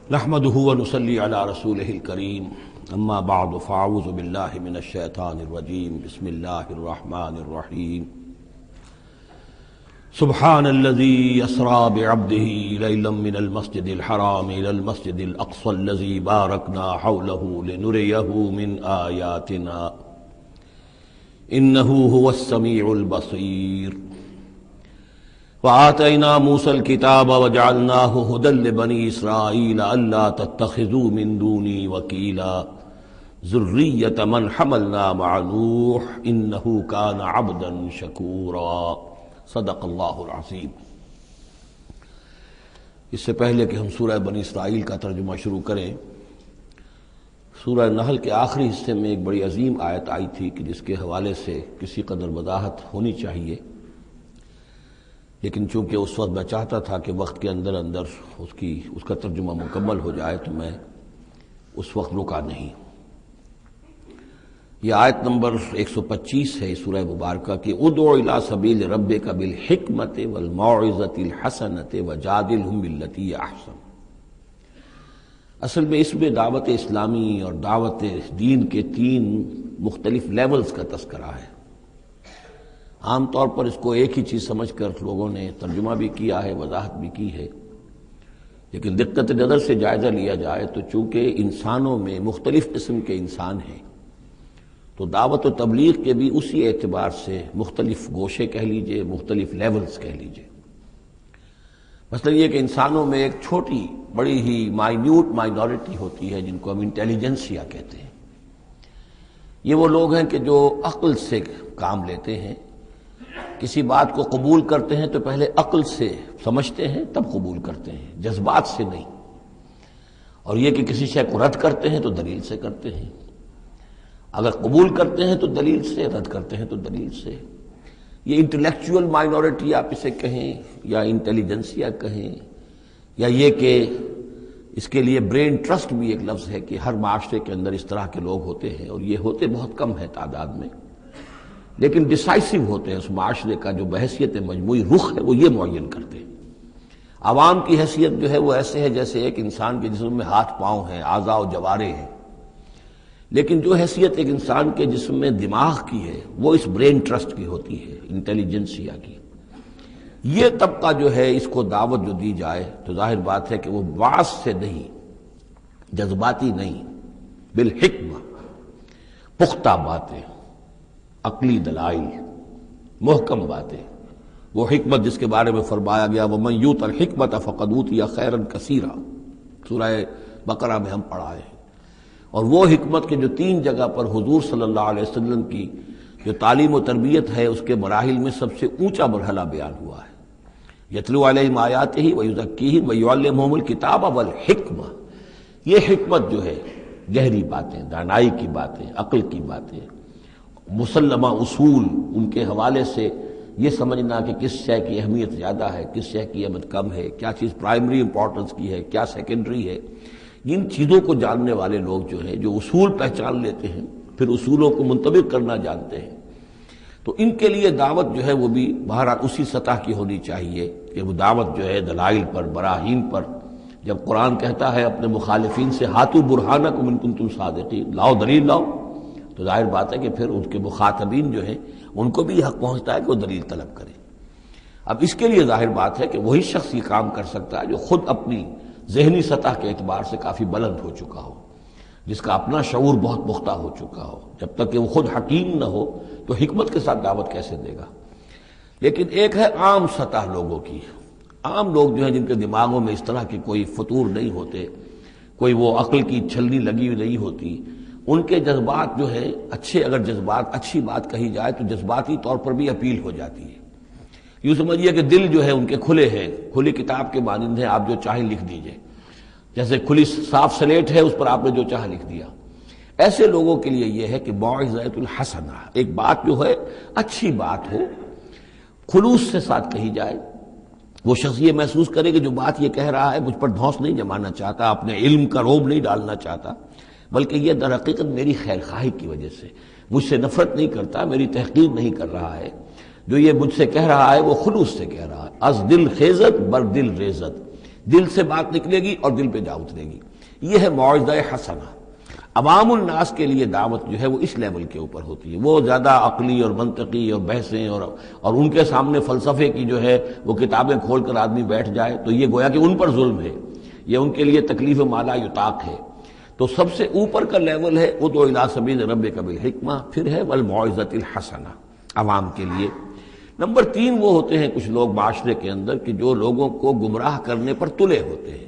نحمده ونصلي على رسوله الكريم اما بعد فاعوذ بالله من الشيطان الرجيم بسم الله الرحمن الرحيم سبحان الذي يسرى بعبده ليلا من المسجد الحرام إلى المسجد الأقصى الذي باركنا حوله لنريه من آياتنا إنه هو السميع البصير وآتينا موسى الكتاب وجعلناه هدى لبني إسرائيل ألا تتخذوا من دوني وكيلا ذرية من حملنا مع نوح إنه كان عبدا شكورا صدق اللہ العظیم۔ اس سے پہلے کہ ہم سورہ بنی اسرائیل کا ترجمہ شروع کریں، سورہ نحل کے آخری حصے میں ایک بڑی عظیم آیت آئی تھی کہ جس کے حوالے سے کسی قدر وضاحت ہونی چاہیے، لیکن چونکہ اس وقت میں چاہتا تھا کہ وقت کے اندر اس کا ترجمہ مکمل ہو جائے تو میں اس وقت رکا نہیں۔ یہ آیت نمبر 125 ہے سورہ مبارکہ کی، ادعو الی سبیل ربک بالحکمۃ والموعظۃ الحسنۃ وجادلھم باللتی ہی احسن۔ اصل میں اس میں دعوت اسلامی اور دعوت دین کے 3 مختلف لیولز کا تذکرہ ہے۔ عام طور پر اس کو ایک ہی چیز سمجھ کر لوگوں نے ترجمہ بھی کیا ہے، وضاحت بھی کی ہے، لیکن دقت نظر سے جائزہ لیا جائے تو چونکہ انسانوں میں مختلف قسم کے انسان ہیں تو دعوت و تبلیغ کے بھی اسی اعتبار سے مختلف گوشے کہہ لیجئے، مختلف لیولز کہہ لیجئے۔ مثلا یہ کہ انسانوں میں ایک چھوٹی بڑی ہی مائنورٹی ہوتی ہے جن کو ہم انٹیلیجنسیا کہتے ہیں۔ یہ وہ لوگ ہیں کہ جو عقل سے کام لیتے ہیں، کسی بات کو قبول کرتے ہیں تو پہلے عقل سے سمجھتے ہیں تب قبول کرتے ہیں، جذبات سے نہیں۔ اور یہ کہ کسی شے کو رد کرتے ہیں تو دلیل سے کرتے ہیں، اگر قبول کرتے ہیں تو دلیل سے، رد کرتے ہیں تو دلیل سے۔ یہ انٹلیکچوئل مائنورٹی آپ اسے کہیں یا انٹیلیجنسیا کہیں، یا یہ کہ اس کے لیے برین ٹرسٹ بھی ایک لفظ ہے کہ ہر معاشرے کے اندر اس طرح کے لوگ ہوتے ہیں، اور یہ ہوتے بہت کم ہے تعداد میں، لیکن ڈیسائسو ہوتے ہیں۔ اس معاشرے کا جو بحیثیت مجموعی رخ ہے وہ یہ معین کرتے ہیں۔ عوام کی حیثیت جو ہے وہ ایسے ہے جیسے ایک انسان کے جسم میں ہاتھ پاؤں ہیں، اعضاء و جوارے ہیں، لیکن جو حیثیت ایک انسان کے جسم میں دماغ کی ہے وہ اس برین ٹرسٹ کی ہوتی ہے، انٹیلیجنسیا کی۔ یہ طبقہ جو ہے اس کو دعوت جو دی جائے تو ظاہر بات ہے کہ وہ واعظ سے نہیں، جذباتی نہیں، بالحکمہ، پختہ باتیں، عقلی دلائل، محکم باتیں، وہ حکمت جس کے بارے میں فرمایا گیا وَمَن یُؤْتَ الْحِکْمَةَ فَقَدْ أُوتِیَ خَیْرًا کَثِیرًا، سورہ بقرہ میں ہم پڑھا ہے۔ اور وہ حکمت کے جو 3 جگہ پر حضور صلی اللہ علیہ وسلم کی جو تعلیم و تربیت ہے اس کے مراحل میں سب سے اونچا مرحلہ بیان ہوا ہے، یتلو علیہم آیاتہ ویزکیہم ویعلمہم الکتاب والحکمہ۔ یہ حکمت جو ہے گہری باتیں، دانائی کی باتیں، عقل کی باتیں، مسلمہ اصول، ان کے حوالے سے یہ سمجھنا کہ کس شے کی اہمیت زیادہ ہے، کس شے کی اہمیت کم ہے، کیا چیز پرائمری امپورٹنس کی ہے، کیا سیکنڈری ہے، ان چیزوں کو جاننے والے لوگ جو ہیں، جو اصول پہچان لیتے ہیں، پھر اصولوں کو منطبق کرنا جانتے ہیں، تو ان کے لیے دعوت جو ہے وہ بھی بہرحال اسی سطح کی ہونی چاہیے کہ وہ دعوت جو ہے دلائل پر، براہین پر۔ جب قرآن کہتا ہے اپنے مخالفین سے ہاتھو برہانکم ان کنتم صادقین، لاؤ دلیل لاؤ، تو ظاہر بات ہے کہ پھر ان کے مخاطبین جو ہیں ان کو بھی حق پہنچتا ہے کہ وہ دلیل طلب کریں۔ اب اس کے لیے ظاہر بات ہے کہ وہی شخص یہ کام کر سکتا ہے جو خود اپنی ذہنی سطح کے اعتبار سے کافی بلند ہو چکا ہو، جس کا اپنا شعور بہت پختہ ہو چکا ہو۔ جب تک کہ وہ خود حکیم نہ ہو تو حکمت کے ساتھ دعوت کیسے دے گا؟ لیکن ایک ہے عام سطح لوگوں کی، عام لوگ جو ہیں جن کے دماغوں میں اس طرح کے کوئی فطور نہیں ہوتے، کوئی وہ عقل کی چھلنی لگی ہوئی نہیں ہوتی، ان کے جذبات جو ہے اچھے، اگر جذبات اچھی بات کہی جائے تو جذباتی طور پر بھی اپیل ہو جاتی ہے۔ یوں سمجھیے کہ دل جو ہے ان کے کھلے ہیں، کھلی کتاب کے مانند ہیں، آپ جو چاہیں لکھ دیجئے، جیسے کھلی صاف سلیٹ ہے اس پر آپ نے جو چاہا لکھ دیا۔ ایسے لوگوں کے لیے یہ ہے کہ موعظۃ الحسنہ، ایک بات جو ہے اچھی بات ہو، خلوص سے ساتھ کہی جائے، وہ شخص یہ محسوس کرے کہ جو بات یہ کہہ رہا ہے مجھ پر دھونس نہیں جمانا چاہتا، اپنے علم کا روب نہیں ڈالنا چاہتا، بلکہ یہ در حقیقت میری خیر خواہی کی وجہ سے مجھ سے نفرت نہیں کرتا، میری تحقیر نہیں کر رہا ہے، جو یہ مجھ سے کہہ رہا ہے وہ خلوص سے کہہ رہا ہے۔ از دل خیزت بر دل ریزت، دل سے بات نکلے گی اور دل پہ جا اترے گی. یہ ہے موعظہ حسنہ. عوام الناس کے لیے دعوت جو ہے وہ اس لیول کے اوپر ہوتی ہے. وہ زیادہ عقلی اور منطقی اور بحثیں اور ان کے سامنے فلسفے کی جو ہے وہ کتابیں کھول کر آدمی بیٹھ جائے تو یہ گویا کہ ان پر ظلم ہے، یہ ان کے لیے تکلیف مالا یطاق ہے. تو سب سے اوپر کا لیول ہے ادع الی سبیل ربک بالحکمہ، پھر ہے والموعظۃ الحسنہ عوام کے لیے. نمبر 3 وہ ہوتے ہیں کچھ لوگ معاشرے کے اندر کہ جو لوگوں کو گمراہ کرنے پر تلے ہوتے ہیں.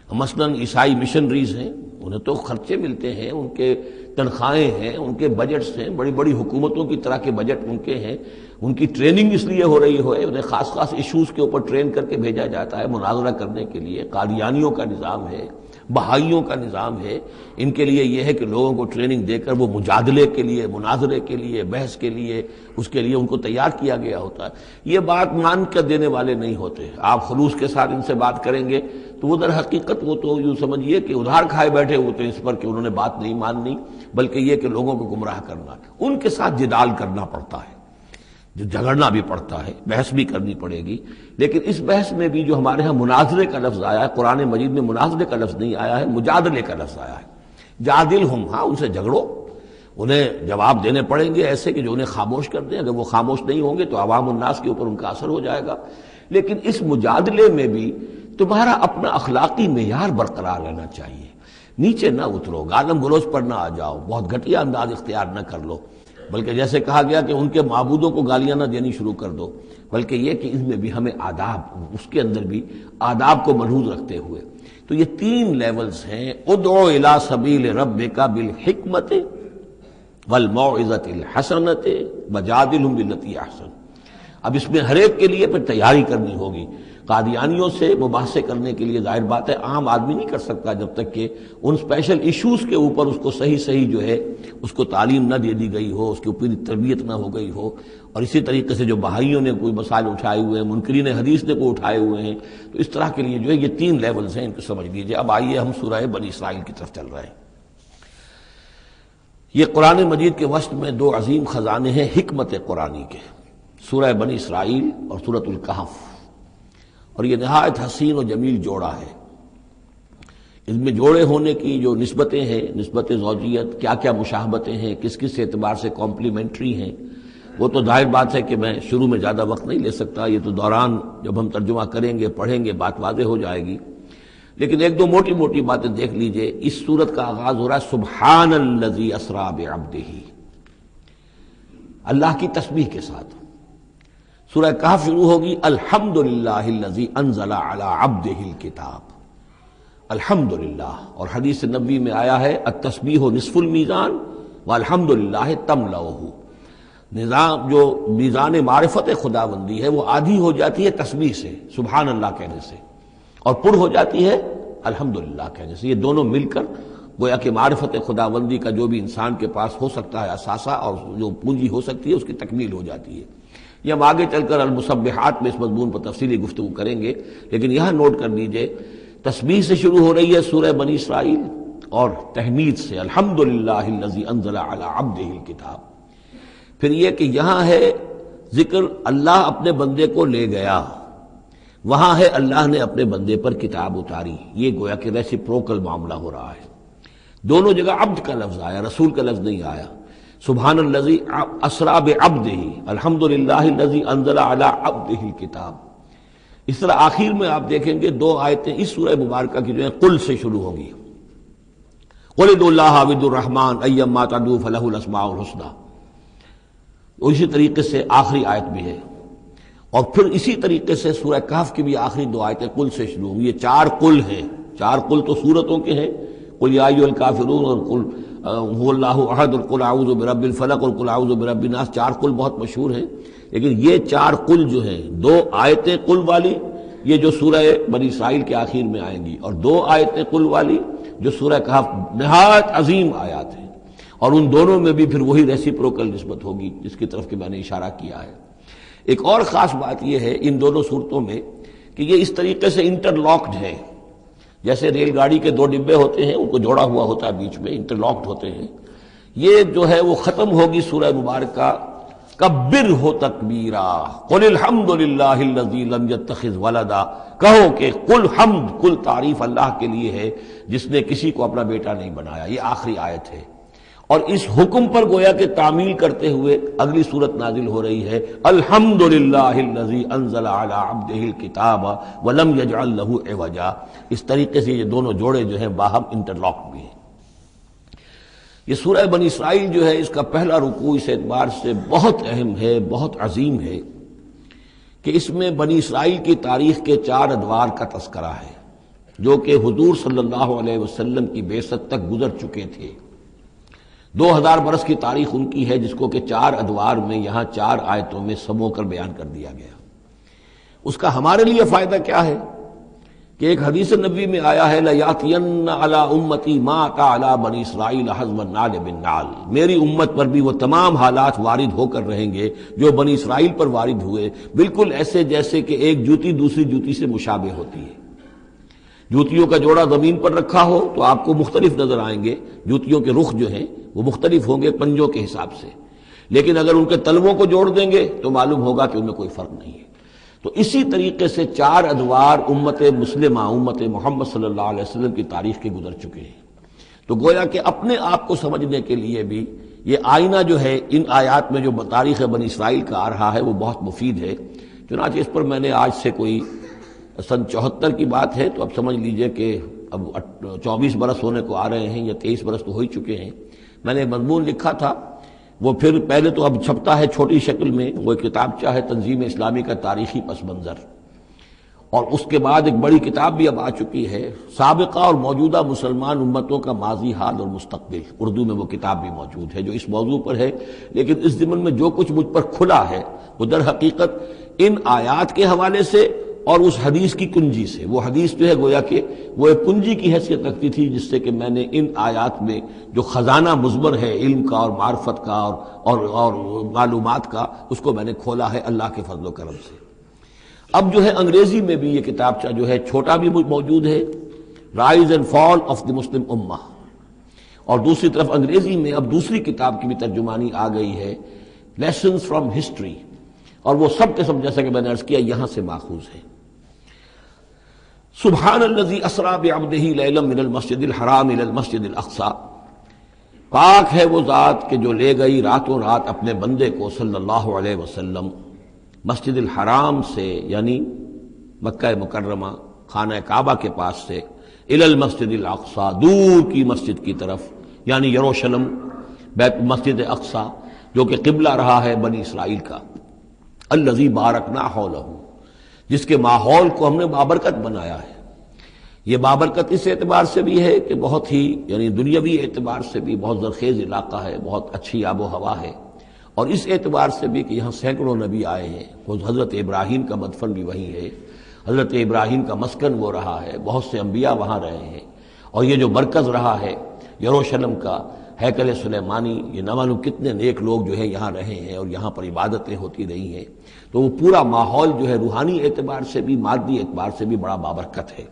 مثلاً عیسائی مشنریز ہیں، انہیں تو خرچے ملتے ہیں، ان کے تنخواہیں ہیں، ان کے بجٹس ہیں، بڑی بڑی حکومتوں کی طرح کے بجٹ ان کے ہیں. ان کی ٹریننگ اس لیے ہو رہی ہے، انہیں خاص خاص ایشوز کے اوپر ٹرین کر کے بھیجا جاتا ہے مناظرہ کرنے کے لیے. قادیانیوں کا نظام ہے، بہائیوں کا نظام ہے. ان کے لیے یہ ہے کہ لوگوں کو ٹریننگ دے کر وہ مجادلے کے لیے، مناظرے کے لیے، بحث کے لیے، اس کے لیے ان کو تیار کیا گیا ہوتا ہے. یہ بات مان کر دینے والے نہیں ہوتے. آپ خلوص کے ساتھ ان سے بات کریں گے تو وہ در حقیقت وہ تو یوں سمجھیے کہ ادھار کھائے بیٹھے ہوتے ہیں اس پر کہ انہوں نے بات نہیں ماننی، بلکہ یہ کہ لوگوں کو گمراہ کرنا. ان کے ساتھ جدال کرنا پڑتا ہے، جو جھگڑنا بھی پڑتا ہے، بحث بھی کرنی پڑے گی. لیکن اس بحث میں بھی جو ہمارے ہاں مناظرے کا لفظ آیا ہے، قرآن مجید میں مناظرے کا لفظ نہیں آیا ہے، مجادلے کا لفظ آیا ہے. جادلہم، ہاں ان سے جھگڑو، انہیں جواب دینے پڑیں گے ایسے کہ جو انہیں خاموش کر دیں. اگر وہ خاموش نہیں ہوں گے تو عوام الناس کے اوپر ان کا اثر ہو جائے گا. لیکن اس مجادلے میں بھی تمہارا اپنا اخلاقی معیار برقرار رہنا چاہیے. نیچے نہ اترو، گالم گلوچ پر نہ آ جاؤ، بہت گھٹیا انداز اختیار نہ کر لو، بلکہ جیسے کہا گیا کہ ان کے معبودوں کو گالیاں نہ دینی شروع کر دو، بلکہ یہ کہ اس میں بھی ہمیں آداب، اس کے اندر بھی آداب کو ملحوظ رکھتے ہوئے. تو یہ 3 لیولز ہیں. ادعو الی سبیل ربک بالحکمۃ والموعظۃ الحسنۃ وجادلہم باللتی احسن. اب اس میں ہر ایک کے لیے پھر تیاری کرنی ہوگی. قادیانیوں سے مباحثے کرنے کے لیے ظاہر بات ہے عام آدمی نہیں کر سکتا جب تک کہ ان اسپیشل ایشوز کے اوپر اس کو صحیح جو ہے اس کو تعلیم نہ دے دی گئی ہو، اس کی اوپر تربیت نہ ہو گئی ہو. اور اسی طریقے سے جو بہائیوں نے کوئی مسائل اٹھائے ہوئے ہیں، منکرین حدیث نے کوئی اٹھائے ہوئے ہیں، تو اس طرح کے لیے جو ہے یہ 3 لیولز ہیں، ان کو سمجھ لیجیے. اب آئیے ہم سورہ بنی اسرائیل کی طرف چل رہے ہیں. یہ قرآن مجید کے وسط میں 2 عظیم خزانے ہیں حکمت قرآنی کے، سورہ بنی اسرائیل اور سورۃ الکہف. اور یہ نہایت حسین و جمیل جوڑا ہے. اس میں جوڑے ہونے کی جو نسبتیں ہیں، نسبت زوجیت، کیا کیا مشابہتیں ہیں، کس کس اعتبار سے کمپلیمنٹری ہیں، وہ تو ظاہر بات ہے کہ میں شروع میں زیادہ وقت نہیں لے سکتا. یہ تو دوران جب ہم ترجمہ کریں گے، پڑھیں گے، بات واضح ہو جائے گی. لیکن 1-2 موٹی موٹی باتیں دیکھ لیجئے. اس سورت کا آغاز ہو رہا ہے سبحان الذی اسری بعبدہ، اللہ کی تسبیح کے ساتھ. سورہ کہف شروع ہوگی الحمدللہ الذی انزل علی عبدہ الکتاب. الحمدللہ، اور حدیث نبوی میں آیا ہے التسبیح نصف المیزان والحمدللہ تملؤہ. نظام جو میزان معرفت خداوندی ہے وہ آدھی ہو جاتی ہے تسبیح سے، سبحان اللہ کہنے سے، اور پر ہو جاتی ہے الحمدللہ کہنے سے. یہ دونوں مل کر گویا کہ معرفت خداوندی کا جو بھی انسان کے پاس ہو سکتا ہے اثاثہ اور جو پونجی ہو سکتی ہے اس کی تکمیل ہو جاتی ہے. یہ ہم آگے چل کر المسبحات میں اس مضمون پر تفصیلی گفتگو کریں گے. لیکن یہاں نوٹ کر لیجئے تسبیح سے شروع ہو رہی ہے سورہ بنی اسرائیل اور تحمید سے الحمدللہ الذی انزل علی عبدہ الکتاب. پھر یہ کہ یہاں ہے ذکر اللہ اپنے بندے کو لے گیا، وہاں ہے اللہ نے اپنے بندے پر کتاب اتاری. یہ گویا کہ ریسیپروکل معاملہ ہو رہا ہے. دونوں جگہ عبد کا لفظ آیا، رسول کا لفظ نہیں آیا. سبحان الذی اسری بعبدہ الحمدللہ الذی انزل علی عبدہ الکتاب. اس طرح آخر میں آپ دیکھیں گے 2 آیتیں اس سورہ مبارکہ کی جو ہیں قل سے شروع ہوں گی. قل ادعوا اللہ او ادعوا الرحمن ایما تدعوا فلہ الاسماء الحسنی. اسی طریقے سے آخری آیت بھی ہے. اور پھر اسی طریقے سے سورہ کہف کی بھی آخری 2 آیتیں قل سے شروع ہوں گی. یہ 4 قل ہیں. 4 قل تو سورتوں کے ہیں، قل یا ایھا الکافرون اور قل هو اللہ احد اور قل اعوذ برب الفلق اور قل اعوذ برب الناس. 4 قل بہت مشہور ہیں. لیکن یہ 4 قل جو ہیں، 2 آیتیں قل والی یہ جو سورہ بنی اسرائیل کے آخر میں آئیں گی، اور 2 آیتیں قل والی جو سورہ کہف، نہایت عظیم آیات ہیں. اور ان دونوں میں بھی پھر وہی ریسیپروکل نسبت ہوگی جس کی طرف کہ میں نے اشارہ کیا ہے. ایک اور خاص بات یہ ہے ان دونوں صورتوں میں کہ یہ اس طریقے سے انٹرلاکڈ ہے. جیسے ریل گاڑی کے 2 ڈبے ہوتے ہیں، ان کو جوڑا ہوا ہوتا ہے بیچ میں، انٹرلاکڈ ہوتے ہیں. یہ جو ہے وہ ختم ہوگی سورہ مبارکہ کبر ہو تکبیرا قل الحمد للہ الذی لم یتخذ ولدا، کہو کہ قل حمد، کل تعریف اللہ کے لیے ہے جس نے کسی کو اپنا بیٹا نہیں بنایا۔ یہ آخری آیت ہے، اور اس حکم پر گویا کہ تعمیل کرتے ہوئے اگلی صورت نازل ہو رہی ہے، الحمد للہ الذی انزل علی عبدہ الکتاب ولم یجعل لہ عوجا۔ اس طریقے سے یہ دونوں جوڑے جو ہیں باہم انٹرلاک بھی ہیں۔ یہ سورہ بنی اسرائیل جو ہے، اس کا پہلا رکوع اس اعتبار سے بہت اہم ہے، بہت عظیم ہے کہ اس میں بنی اسرائیل کی تاریخ کے 4 ادوار کا تذکرہ ہے جو کہ حضور صلی اللہ علیہ وسلم کی بعثت تک گزر چکے تھے۔ 2000 برس کی تاریخ ان کی ہے، جس کو کہ 4 ادوار میں یہاں 4 آیتوں میں سمو کر بیان کر دیا گیا۔ اس کا ہمارے لیے فائدہ کیا ہے کہ ایک حدیث نبوی میں آیا ہے، لَيَأْتِيَنَّ عَلَىٰ أُمَّتِي مَا أَتَىٰ عَلَىٰ بَنِي إِسْرَائِيلَ حَزْوَ النَّعْلِ بِالنَّعْلِ، میری امت پر بھی وہ تمام حالات وارد ہو کر رہیں گے جو بنی اسرائیل پر وارد ہوئے، بالکل ایسے جیسے کہ ایک جوتی دوسری جوتی سے مشابہ ہوتی ہے۔ جوتیوں کا جوڑا زمین پر رکھا ہو تو آپ کو مختلف نظر آئیں گے، جوتیوں کے رخ جو ہیں وہ مختلف ہوں گے پنجوں کے حساب سے، لیکن اگر ان کے تلووں کو جوڑ دیں گے تو معلوم ہوگا کہ ان میں کوئی فرق نہیں ہے۔ تو اسی طریقے سے 4 ادوار امت مسلمہ، امت محمد صلی اللہ علیہ وسلم کی تاریخ کے گزر چکے ہیں۔ تو گویا کہ اپنے آپ کو سمجھنے کے لیے بھی یہ آئینہ جو ہے ان آیات میں جو تاریخ بنی اسرائیل کا آ رہا ہے وہ بہت مفید ہے۔ چنانچہ اس پر میں نے آج سے کوئی سن 74 کی بات ہے تو اب سمجھ لیجئے کہ اب 24 برس ہونے کو آ رہے ہیں یا 23 برس تو ہو ہی چکے ہیں۔ میں نے مضمون لکھا تھا، وہ پھر پہلے تو اب چھپتا ہے چھوٹی شکل میں، وہ کتابچہ ہے تنظیم اسلامی کا تاریخی پس منظر، اور اس کے بعد ایک بڑی کتاب بھی اب آ چکی ہے، سابقہ اور موجودہ مسلمان امتوں کا ماضی، حال اور مستقبل، اردو میں وہ کتاب بھی موجود ہے جو اس موضوع پر ہے۔ لیکن اس ضمن میں جو کچھ مجھ پر کھلا ہے وہ در حقیقت ان آیات کے حوالے سے اور اس حدیث کی کنجی سے، وہ حدیث جو ہے گویا کہ وہ ایک کنجی کی حیثیت رکھتی تھی جس سے کہ میں نے ان آیات میں جو خزانہ مضمر ہے علم کا اور معرفت کا اور معلومات کا، اس کو میں نے کھولا ہے اللہ کے فضل و کرم سے۔ اب جو ہے انگریزی میں بھی یہ کتابچہ جو ہے چھوٹا بھی موجود ہے، rise and fall of the Muslim ummah, اور دوسری طرف انگریزی میں اب دوسری کتاب کی بھی ترجمانی آ گئی ہے، لیسنز فرام ہسٹری، اور وہ سب کے سب جیسا کہ میں نے عرض کیا یہاں سے ماخوذ ہے۔ سبحان الذی اسریٰ بعبدہ لیلا من المسجد الحرام الی المسجد الاقصی، پاک ہے وہ ذات کہ جو لے گئی راتوں رات اپنے بندے کو صلی اللہ علیہ وسلم مسجد الحرام سے، یعنی مکہ مکرمہ خانہ کعبہ کے پاس سے، الی المسجد الاقصی، دور کی مسجد کی طرف، یعنی یروشلم، مسجد اقصی جو کہ قبلہ رہا ہے بنی اسرائیل کا، الذی بارکنا حولہ، جس کے ماحول کو ہم نے بابرکت بنایا ہے۔ یہ بابرکت اس اعتبار سے بھی ہے کہ بہت ہی یعنی دنیاوی اعتبار سے بھی بہت زرخیز علاقہ ہے، بہت اچھی آب و ہوا ہے، اور اس اعتبار سے بھی کہ یہاں سینکڑوں نبی آئے ہیں، حضرت ابراہیم کا مدفن بھی وہیں ہے، حضرت ابراہیم کا مسکن وہ رہا ہے، بہت سے انبیاء وہاں رہے ہیں، اور یہ جو مرکز رہا ہے یروشلم کا، ہیکل سلیمانی، یہ نہ معلوم کتنے نیک لوگ جو ہے یہاں رہے ہیں اور یہاں پر عبادتیں ہوتی رہی ہیں، تو وہ پورا ماحول جو ہے روحانی اعتبار سے بھی مادی اعتبار سے بھی بڑا بابرکت ہے۔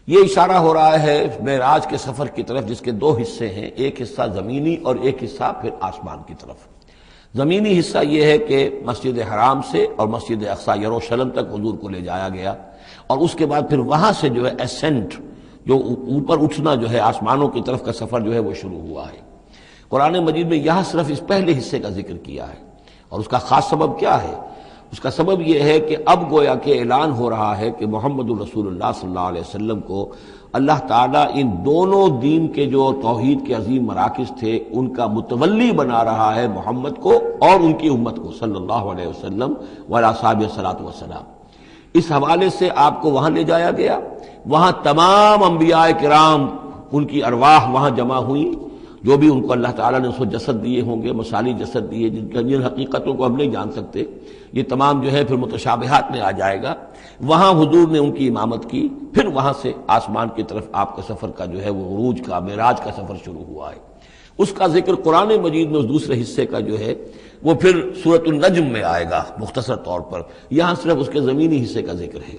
یہ اشارہ ہو رہا ہے معراج کے سفر کی طرف، جس کے 2 حصے ہیں، ایک حصہ زمینی اور ایک حصہ پھر آسمان کی طرف۔ زمینی حصہ یہ ہے کہ مسجد حرام سے اور مسجد اقصی یروشلم تک حضور کو لے جایا گیا، اور اس کے بعد پھر وہاں سے جو ہے اسینٹ، جو اوپر اٹھنا جو ہے آسمانوں کی طرف کا سفر جو ہے وہ شروع ہوا ہے۔ قرآن مجید میں یہاں صرف اس پہلے حصے کا ذکر کیا ہے، اور اس کا خاص سبب کیا ہے؟ اس کا سبب یہ ہے کہ اب گویا کہ اعلان ہو رہا ہے کہ محمد الرسول اللہ صلی اللہ علیہ وسلم کو اللہ تعالیٰ ان دونوں دین کے جو توحید کے عظیم مراکز تھے ان کا متولی بنا رہا ہے، محمد کو اور ان کی امت کو صلی اللہ علیہ وسلم وعلی اصحابہ الصلاۃ والسلام۔ اس حوالے سے آپ کو وہاں لے جایا گیا، وہاں تمام انبیاء کرام ان کی ارواح وہاں جمع ہوئیں، جو بھی ان کو اللہ تعالیٰ نے اس کو جسد دیے ہوں گے، مثالی جسد دیے جن حقیقتوں کو ہم نہیں جان سکتے، یہ تمام جو ہے پھر متشابہات میں آ جائے گا۔ وہاں حضور نے ان کی امامت کی، پھر وہاں سے آسمان کی طرف آپ کا سفر کا جو ہے وہ عروج کا، معراج کا سفر شروع ہوا ہے۔ اس کا ذکر قرآن مجید میں اس دوسرے حصے کا جو ہے وہ پھر سورۃ النجم میں آئے گا مختصر طور پر، یہاں صرف اس کے زمینی حصے کا ذکر ہے۔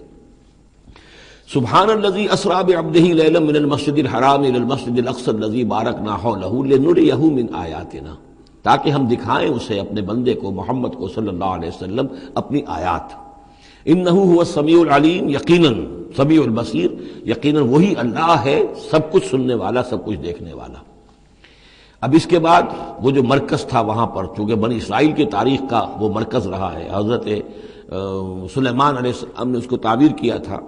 سبحان الذی اسریٰ بعبدہ لیلا من المسجد الحرام الی المسجد الاقصی الذی بارکنا حولہ لنریہ من آیاتنا، تاکہ ہم دکھائیں اسے اپنے بندے کو محمد کو صلی اللہ علیہ وسلم اپنی آیات۔ انہ هو السمیع العلیم، یقیناً سمیع البصیر، یقیناً وہی اللہ ہے سب کچھ سننے والا، سب کچھ دیکھنے والا۔ اب اس کے بعد وہ جو مرکز تھا وہاں پر، چونکہ بنی اسرائیل کی تاریخ کا وہ مرکز رہا ہے، حضرت سلیمان علیہ السلام نے اس کو تعبیر کیا تھا،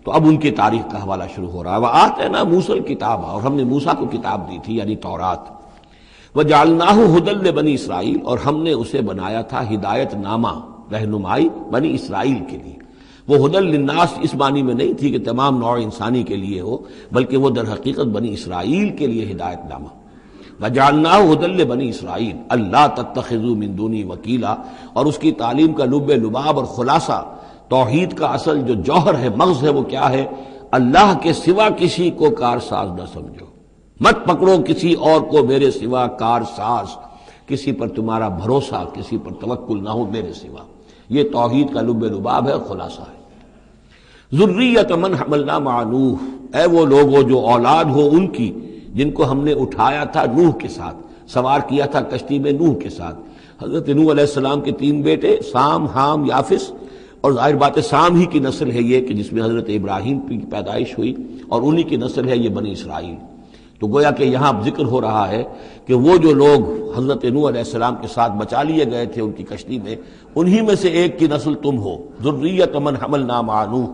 تو اب ان کی تاریخ کا حوالہ شروع ہو رہا ہے۔ وَآتَيْنَا مُوسَى الْكِتَابَ، اور ہم نے موسیٰ کو کتاب دی تھی یعنی تورات۔ وَجَعَلْنَاهُ هُدًى لِبَنِي اسرائیل، اور ہم نے اسے بنایا تھا ہدایت نامہ، رہنمائی بنی اسرائیل کے لیے۔ وہ ہدل للناس اس معنی میں نہیں تھی کہ تمام نوع انسانی کے لیے ہو، بلکہ وہ در حقیقت بنی اسرائیل کے لیے ہدایت نامہ۔ وَجَعَلْنَاهُ هُدًى لِبَنِي اسرائیل أَلَّا تَتَّخِذُوا مِن دُونِي وَكِيلًا، اور اس کی تعلیم کا لب لباب اور خلاصہ، توحید کا اصل جو جوہر ہے، مغز ہے، وہ کیا ہے؟ اللہ کے سوا کسی کو کارساز نہ سمجھو، مت پکڑو کسی اور کو میرے سوا کارساز، کسی پر تمہارا بھروسہ، کسی پر توکل نہ ہو میرے سوا۔ یہ توحید کا لب لباب ہے، خلاصہ ہے۔ ذریۃ من حملنا مع نوح، اے وہ لوگوں جو اولاد ہو ان کی جن کو ہم نے اٹھایا تھا نوح کے ساتھ، سوار کیا تھا کشتی میں نوح کے ساتھ۔ حضرت نوح علیہ السلام کے 3 بیٹے، سام، حام، یافس، اور ظاہر بات ہے سام ہی کی نسل ہے یہ کہ جس میں حضرت ابراہیم کی پیدائش ہوئی، اور انہی کی نسل ہے یہ بنی اسرائیل۔ تو گویا کہ یہاں ذکر ہو رہا ہے کہ وہ جو لوگ حضرت نوح علیہ السلام کے ساتھ بچا لیے گئے تھے ان کی کشتی میں، انہی میں سے ایک کی نسل تم ہو۔ ذریۃ من حملنا مع نوح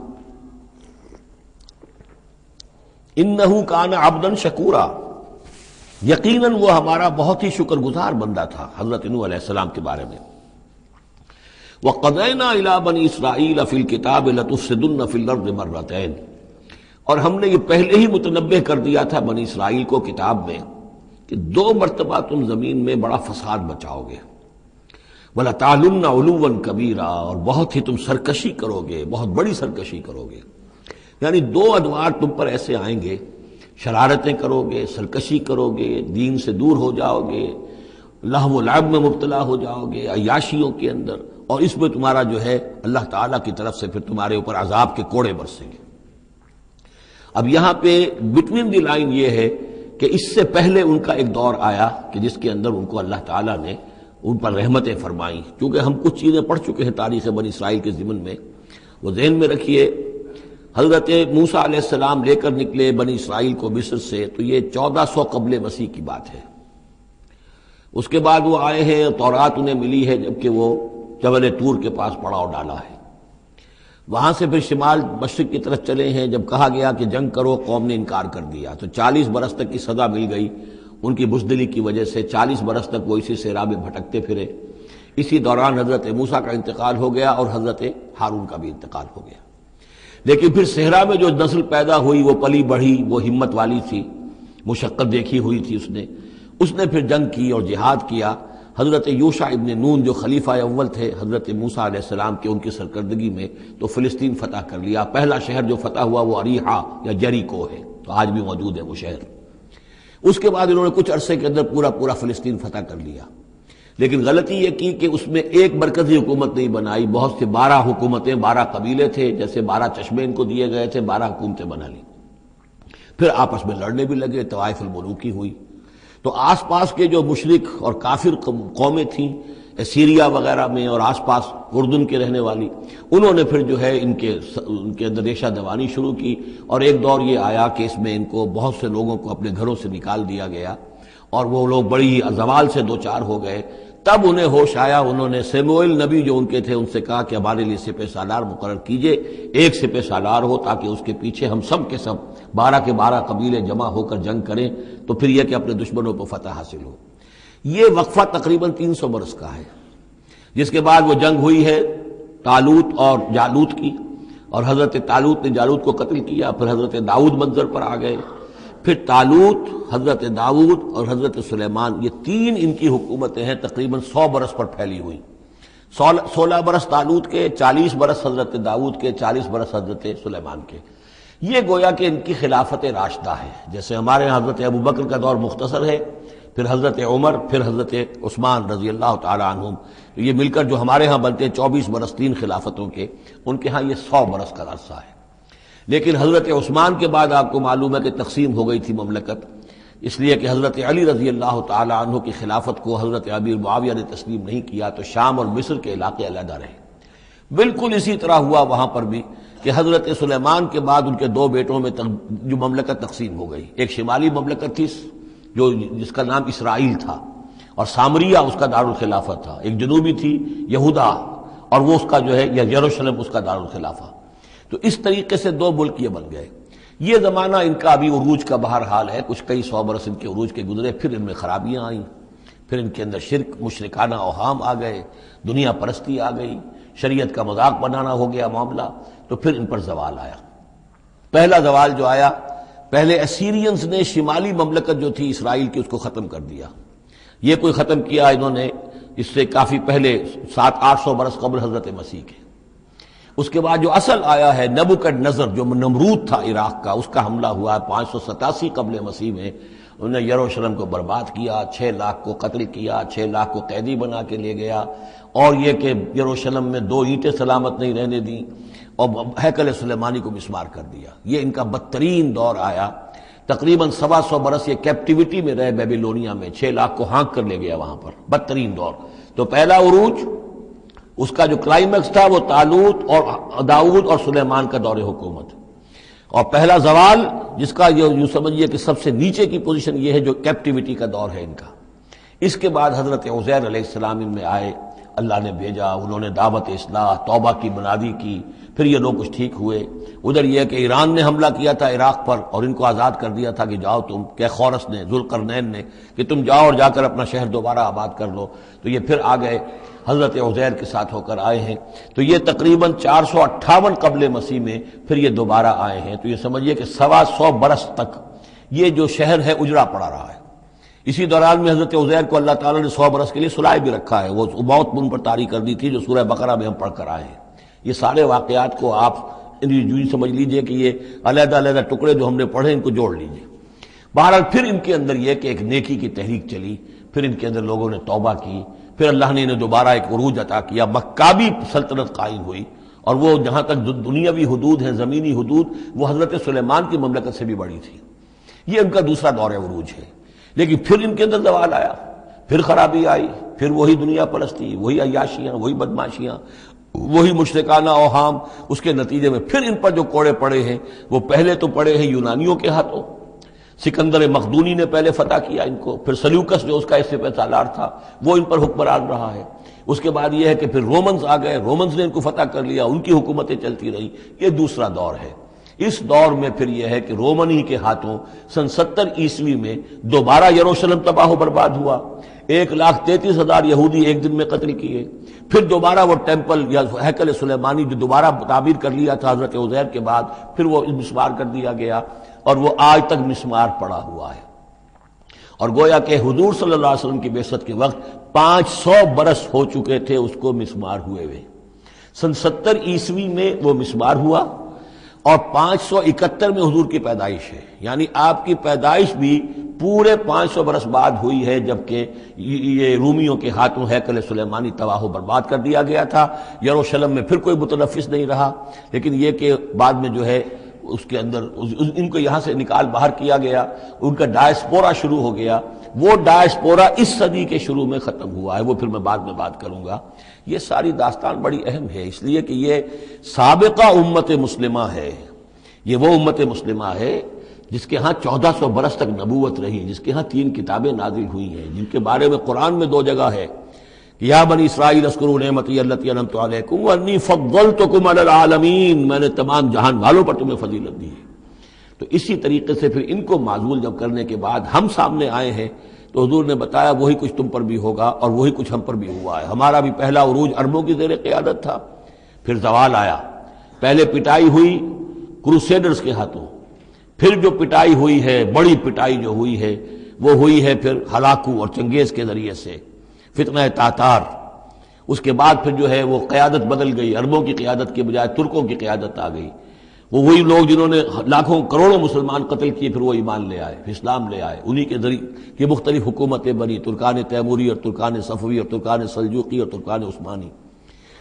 انہ کان عبدا شکورا، یقیناً وہ ہمارا بہت ہی شکر گزار بندہ تھا حضرت نوح علیہ السلام کے بارے میں۔ وَقَضَيْنَا إِلَىٰ بَنِي إِسْرَائِيلَ فِي الْكِتَابِ لَتُفْسِدُنَّ فِي الْأَرْضِ مَرَّتَيْنِ، اور ہم نے یہ پہلے ہی متنبہ کر دیا تھا بنی اسرائیل کو کتاب میں کہ 2 مرتبہ تم زمین میں بڑا فساد بچاؤ گے۔ وَلَتَعْلُنَّ عُلُوًّا كَبِيرًا، اور بہت ہی تم سرکشی کرو گے، بہت بڑی سرکشی کرو گے۔ یعنی 2 ادوار تم پر ایسے آئیں گے، شرارتیں کرو گے، سرکشی کرو گے، دین سے دور ہو جاؤ گے، لہو و لعب میں مبتلا ہو جاؤ گے، عیاشیوں کے اندر، اور اس میں تمہارا جو ہے اللہ تعالیٰ کی طرف سے پھر تمہارے اوپر عذاب کے کوڑے برسیں گے۔ اب یہاں پہ بٹوین دی لائن یہ ہے کہ اس سے پہلے ان کا ایک دور آیا کہ جس کے اندر ان کو اللہ تعالیٰ نے ان پر رحمتیں فرمائیں۔ کیونکہ ہم کچھ چیزیں پڑھ چکے ہیں تاریخ بنی اسرائیل کے ضمن میں، وہ ذہن میں رکھیے۔ حضرت موسیٰ علیہ السلام لے کر نکلے بنی اسرائیل کو مصر سے، تو یہ 1400 قبل مسیح کی بات ہے۔ اس کے بعد وہ آئے ہیں، تورات انہیں ملی ہے جبکہ وہ جبل طور کے پاس پڑاؤ ڈالا ہے۔ وہاں سے پھر شمال مشرق کی طرف چلے ہیں، جب کہا گیا کہ جنگ کرو قوم نے انکار کر دیا، تو 40 برس تک کی سزا مل گئی ان کی بزدلی کی وجہ سے۔ 40 برس تک وہ اسی صحرا میں بھٹکتے پھرے۔ اسی دوران حضرت موسیٰ کا انتقال ہو گیا اور حضرت ہارون کا بھی انتقال ہو گیا۔ لیکن پھر صحرا میں جو نسل پیدا ہوئی وہ پلی بڑھی، وہ ہمت والی تھی، مشقت دیکھی ہوئی تھی اس نے پھر جنگ کی اور جہاد کیا۔ حضرت یوشع ابن نون جو خلیفہ اول تھے حضرت موسیٰ علیہ السلام کے، ان کی سرکردگی میں تو فلسطین فتح کر لیا۔ پہلا شہر جو فتح ہوا وہ اریحا یا جریکو ہے، تو آج بھی موجود ہے وہ شہر۔ اس کے بعد انہوں نے کچھ عرصے کے اندر پورا فلسطین فتح کر لیا۔ لیکن غلطی یہ کی کہ اس میں ایک مرکزی حکومت نہیں بنائی، بہت سے 12 حکومتیں، 12 قبیلے تھے، جیسے 12 چشمے ان کو دیے گئے تھے، 12 حکومتیں بنا لی۔ پھر آپس میں لڑنے بھی لگے، طوائف الملوکی ہوئی۔ تو آس پاس کے جو مشرک اور کافر قومیں تھیں سیریا وغیرہ میں اور آس پاس اردن کے رہنے والی، انہوں نے پھر جو ہے ان کے اندر ریشہ دوانی شروع کی، اور ایک دور یہ آیا کہ اس میں ان کو بہت سے لوگوں کو اپنے گھروں سے نکال دیا گیا، اور وہ لوگ بڑی زوال سے دوچار ہو گئے۔ تب انہیں ہوش آیا، انہوں نے سیموئیل نبی جو ان کے تھے ان سے کہا کہ ہمارے لیے سپہ سالار مقرر کیجئے، ایک سپہ سالار ہو تاکہ اس کے پیچھے ہم سب کے سب 12 کے 12 قبیلے جمع ہو کر جنگ کریں، تو پھر یہ کہ اپنے دشمنوں پر فتح حاصل ہو۔ یہ وقفہ تقریباً 300 برس کا ہے، جس کے بعد وہ جنگ ہوئی ہے طالوت اور جالوت کی، اور حضرت طالوت نے جالوت کو قتل کیا۔ پھر حضرت داؤد منظر پر آ گئے، پھر طالوت، حضرت داؤد اور حضرت سلیمان، یہ 3 ان کی حکومتیں ہیں تقریباً 100 برس پر پھیلی ہوئی۔ 16 برس طالوت کے، 40 برس حضرت داؤد کے، 40 برس حضرت سلیمان کے۔ یہ گویا کہ ان کی خلافت راشدہ ہے۔ جیسے ہمارے یہاں حضرت ابوبکر کا دور مختصر ہے، پھر حضرت عمر، پھر حضرت عثمان رضی اللہ تعالی عنہم، یہ مل کر جو ہمارے ہاں بنتے ہیں 24 برس 3 خلافتوں کے، ان کے ہاں یہ 100 برس کا عرصہ ہے۔ لیکن حضرت عثمان کے بعد آپ کو معلوم ہے کہ تقسیم ہو گئی تھی مملکت، اس لیے کہ حضرت علی رضی اللہ تعالی عنہ کی خلافت کو حضرت امیر معاویہ نے تسلیم نہیں کیا تو شام اور مصر کے علاقے علیحدہ رہے۔ بالکل اسی طرح ہوا وہاں پر بھی کہ حضرت سلیمان کے بعد ان کے دو بیٹوں میں جو مملکت تقسیم ہو گئی، ایک شمالی مملکت تھی جس کا نام اسرائیل تھا اور سامریہ اس کا دارالخلافہ تھا، ایک جنوبی تھی یہودا اور وہ اس کا جو ہے یا یروشلم اس کا دارالخلافہ۔ تو اس طریقے سے دو ملک یہ بن گئے۔ یہ زمانہ ان کا ابھی عروج کا بہرحال ہے، کچھ کئی سو برس ان کے عروج کے گزرے، پھر ان میں خرابیاں آئیں، پھر ان کے اندر شرک مشرکانہ اوہام آ گئے، دنیا پرستی آ گئی، شریعت کا مذاق بنانا ہو گیا معاملہ، تو پھر ان پر زوال آیا۔ پہلا زوال جو آیا، پہلے اسیرینز نے شمالی مملکت جو تھی اسرائیل کی اس کو ختم کر دیا۔ یہ کوئی ختم کیا انہوں نے اس سے کافی پہلے 700-800 برس قبل حضرت مسیح کے۔ اس کے بعد جو اصل آیا ہے نبوکڈنضر جو نمرود تھا عراق کا، اس کا حملہ ہوا 587 قبل مسیح میں، انہوں نے یروشلم کو برباد کیا، 6 لاکھ کو قتل کیا، 6 لاکھ کو قیدی بنا کے لے گیا، اور یہ کہ یروشلم میں 2 اینٹیں سلامت نہیں رہنے دیں اور ہیکل سلیمانی کو مسمار کر دیا۔ یہ ان کا بدترین دور آیا۔ تقریباً 125 برس یہ کیپٹیوٹی میں رہے بیبیلونیا میں، 6 لاکھ کو ہانک کر لے گیا وہاں پر، بدترین دور۔ تو پہلا عروج اس کا جو کلائمیکس تھا وہ طالوت اور داؤد اور سلیمان کا دور حکومت، اور پہلا زوال جس کا یوں سمجھیے کہ سب سے نیچے کی پوزیشن یہ ہے جو کیپٹیوٹی کا دور ہے ان کا۔ اس کے بعد حضرت عزیر علیہ السلام ان میں آئے، اللہ نے بھیجا، انہوں نے دعوت اصلاح توبہ کی منادی کی، پھر یہ لوگ کچھ ٹھیک ہوئے۔ ادھر یہ کہ ایران نے حملہ کیا تھا عراق پر اور ان کو آزاد کر دیا تھا کہ جاؤ تم، کہ خورس نے، ذوالقرنین نے، کہ تم جاؤ اور جا کر اپنا شہر دوبارہ آباد کر لو، تو یہ پھر آ گئے، حضرت عزیر کے ساتھ ہو کر آئے ہیں۔ تو یہ تقریباً 458 قبل مسیح میں پھر یہ دوبارہ آئے ہیں۔ تو یہ سمجھیے کہ 125 برس تک یہ جو شہر ہے اجڑا پڑا رہا ہے۔ اسی دوران میں حضرت عزیر کو اللہ تعالیٰ نے 100 برس کے لیے سلائے بھی رکھا ہے، وہ موت ان پر طاری کر دی تھی جو سورہ بقرہ میں ہم پڑھ کر آئے ہیں۔ یہ سارے واقعات کو آپ یوں سمجھ لیجئے کہ یہ علیحدہ علیحدہ ٹکڑے جو ہم نے پڑھے ان کو جوڑ لیجئے۔ بہرحال پھر ان کے اندر یہ کہ ایک نیکی کی تحریک چلی، پھر ان کے اندر لوگوں نے توبہ کی، پھر اللہ نے انہیں دوبارہ ایک عروج عطا کیا، مکابی سلطنت قائم ہوئی، اور وہ جہاں تک دنیاوی حدود ہیں، زمینی حدود، وہ حضرت سلیمان کی مملکت سے بھی بڑی تھی۔ یہ ان کا دوسرا دور عروج ہے۔ لیکن پھر ان کے اندر زوال آیا، پھر خرابی آئی، پھر وہی دنیا پرستی، وہی عیاشیاں، وہی بدماشیاں، وہی مشرکانہ اوہام۔ اس کے نتیجے میں پھر ان پر جو کوڑے پڑے ہیں وہ پہلے تو پڑے ہیں یونانیوں کے ہاتھوں، سکندر مقدونی نے پہلے فتح کیا ان کو، پھر سلیوکس جو اس کا اس سے سالار تھا وہ ان پر حکمران رہا ہے۔ اس کے بعد یہ ہے کہ پھر رومنز آ گئے، رومنز نے ان کو فتح کر لیا، ان کی حکومتیں چلتی رہی۔ یہ دوسرا دور ہے۔ اس دور میں پھر یہ ہے کہ رومن ہی کے ہاتھوں سن 70 عیسوی میں دوبارہ یروشلم تباہ و برباد ہوا، 1,33,000 یہودی ایک دن میں قتل کیے، پھر دوبارہ وہ ٹیمپل یا ہیکل سلیمانی جو دوبارہ تعمیر کر لیا تھا حضرت عزیر کے بعد، پھر وہ مسمار کر دیا گیا، اور وہ آج تک مسمار پڑا ہوا ہے۔ اور گویا کہ حضور صلی اللہ علیہ وسلم کی بعثت کے وقت 500 برس ہو چکے تھے اس کو مسمار ہوئے ہوئے۔ سن 70 عیسوی میں وہ مسمار ہوا، اور 571 میں حضور کی پیدائش ہے، یعنی آپ کی پیدائش بھی پورے 500 برس بعد ہوئی ہے، جبکہ یہ رومیوں کے ہاتھوں ہیکل سلیمانی تباہ و برباد کر دیا گیا تھا۔ یروشلم میں پھر کوئی متنفس نہیں رہا، لیکن یہ کہ بعد میں جو ہے اس کے اندر ان کو یہاں سے نکال باہر کیا گیا، ان کا ڈائسپورا شروع ہو گیا۔ وہ ڈائسپورا اس صدی کے شروع میں ختم ہوا ہے، وہ پھر میں بعد میں بات کروں گا۔ یہ ساری داستان بڑی اہم ہے، اس لیے کہ یہ سابقہ امت مسلمہ ہے، یہ وہ امت مسلمہ ہے جس کے ہاں 1400 برس تک نبوت رہی، جس کے ہاں 3 کتابیں نازل ہوئی ہیں، جن کے بارے میں قرآن میں 2 جگہ ہے کہ یا بنی اسرائیل اذکروا نعمتی التی انعمت علیکم وانی فضلتکم علی العالمین، میں نے تمام جہان والوں پر تمہیں فضیلت دی ہے۔ تو اسی طریقے سے پھر ان کو معزول جب کرنے کے بعد ہم سامنے آئے ہیں تو حضور نے بتایا وہی کچھ تم پر بھی ہوگا اور وہی کچھ ہم پر بھی ہوا ہے۔ ہمارا بھی پہلا عروج عربوں کی زیر قیادت تھا، پھر زوال آیا، پہلے پٹائی ہوئی کروسیڈرز کے ہاتھوں، پھر جو پٹائی ہوئی ہے، بڑی پٹائی جو ہوئی ہے وہ ہوئی ہے پھر ہلاکو اور چنگیز کے ذریعے سے، فتنہ تاتار۔ اس کے بعد پھر جو ہے وہ قیادت بدل گئی، عربوں کی قیادت کے بجائے ترکوں کی قیادت آ گئی۔ وہ وہی لوگ جنہوں نے لاکھوں کروڑوں مسلمان قتل کیے پھر وہ ایمان لے آئے، اسلام لے آئے، انہی کے ذریعے کی مختلف حکومتیں بنی، ترکان تیموری اور ترکان صفوی اور ترکان سلجوقی اور ترکان عثمانی۔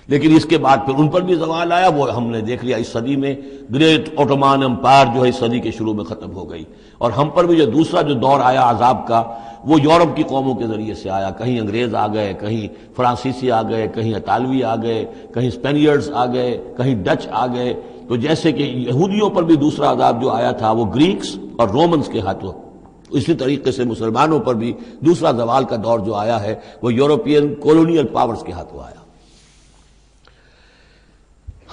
لیکن اس کے بعد پھر ان پر بھی زوال آیا، وہ ہم نے دیکھ لیا اس صدی میں گریٹ اوٹومان امپائر جو ہے اس صدی کے شروع میں ختم ہو گئی، اور ہم پر بھی جو دوسرا جو دور آیا عذاب کا وہ یورپ کی قوموں کے ذریعے سے آیا، کہیں انگریز آ گئے، کہیں فرانسیسی آ گئے، کہیں اطالوی آ گئے، کہیں اسپینیئرز آ گئے، کہیں ڈچ آ گئے، تو جیسے کہ یہودیوں پر بھی دوسرا عذاب جو آیا تھا وہ گریکس اور رومنز کے ہاتھوں، اسی طریقے سے مسلمانوں پر بھی دوسرا زوال کا دور جو آیا ہے وہ یورپین کولونیل پاورز کے ہاتھوں آیا۔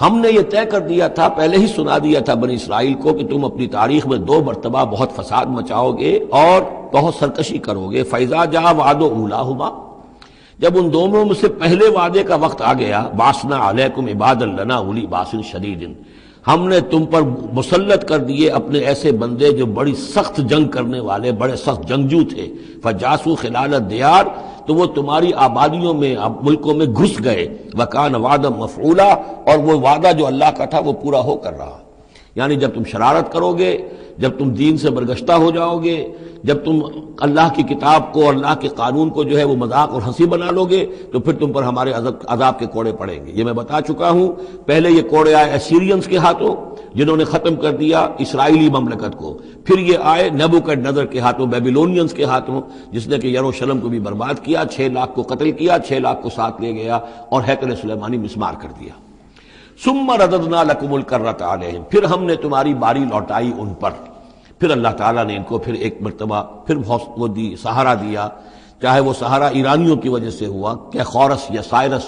ہم نے یہ طے کر دیا تھا، پہلے ہی سنا دیا تھا بنی اسرائیل کو کہ تم اپنی تاریخ میں 2 مرتبہ بہت فساد مچاؤ گے اور بہت سرکشی کرو گے۔ فَإِذَا جَاءَ وَعْدُ أُولَاهُمَا، جب ان دونوں میں سے پہلے وعدے کا وقت آ گیا، بَعَثْنَا عَلَيْكُمْ عِبَادًا لَنَا أُولِي بَأْسٍ شَدِيدٍ، ہم نے تم پر مسلط کر دیے اپنے ایسے بندے جو بڑی سخت جنگ کرنے والے، بڑے سخت جنگجو تھے۔ فَجَاسُوا خِلَالَ الدِّيَارِ، تو وہ تمہاری آبادیوں میں، ملکوں میں گھس گئے۔ وَكَانَ وَعْدًا مَفْعُولًا، اور وہ وعدہ جو اللہ کا تھا وہ پورا ہو کر رہا۔ یعنی جب تم شرارت کرو گے، جب تم دین سے برگشتہ ہو جاؤ گے، جب تم اللہ کی کتاب کو اور اللہ کے قانون کو جو ہے وہ مذاق اور ہنسی بنا لو گے، تو پھر تم پر ہمارے عذاب کے کوڑے پڑیں گے۔ یہ میں بتا چکا ہوں، پہلے یہ کوڑے آئے اسیرینز کے ہاتھوں جنہوں نے ختم کر دیا اسرائیلی مملکت کو، پھر یہ آئے نیبوکڈنیزر کے ہاتھوں، بیبیلونینز کے ہاتھوں، جس نے کہ یروشلم کو بھی برباد کیا، 6 لاکھ کو قتل کیا، 6 لاکھ کو ساتھ لے گیا اور ہیکل سلیمانی مسمار کر دیا۔ ثم رددنا لکم الکرۃ علیہم، پھر ہم نے تمہاری باری لوٹائی ان پر، پھر اللہ تعالیٰ نے ان کو پھر ایک مرتبہ پھر وہ دی سہارا دیا، چاہے وہ سہارا ایرانیوں کی وجہ سے ہوا کہ خورس یا سائرس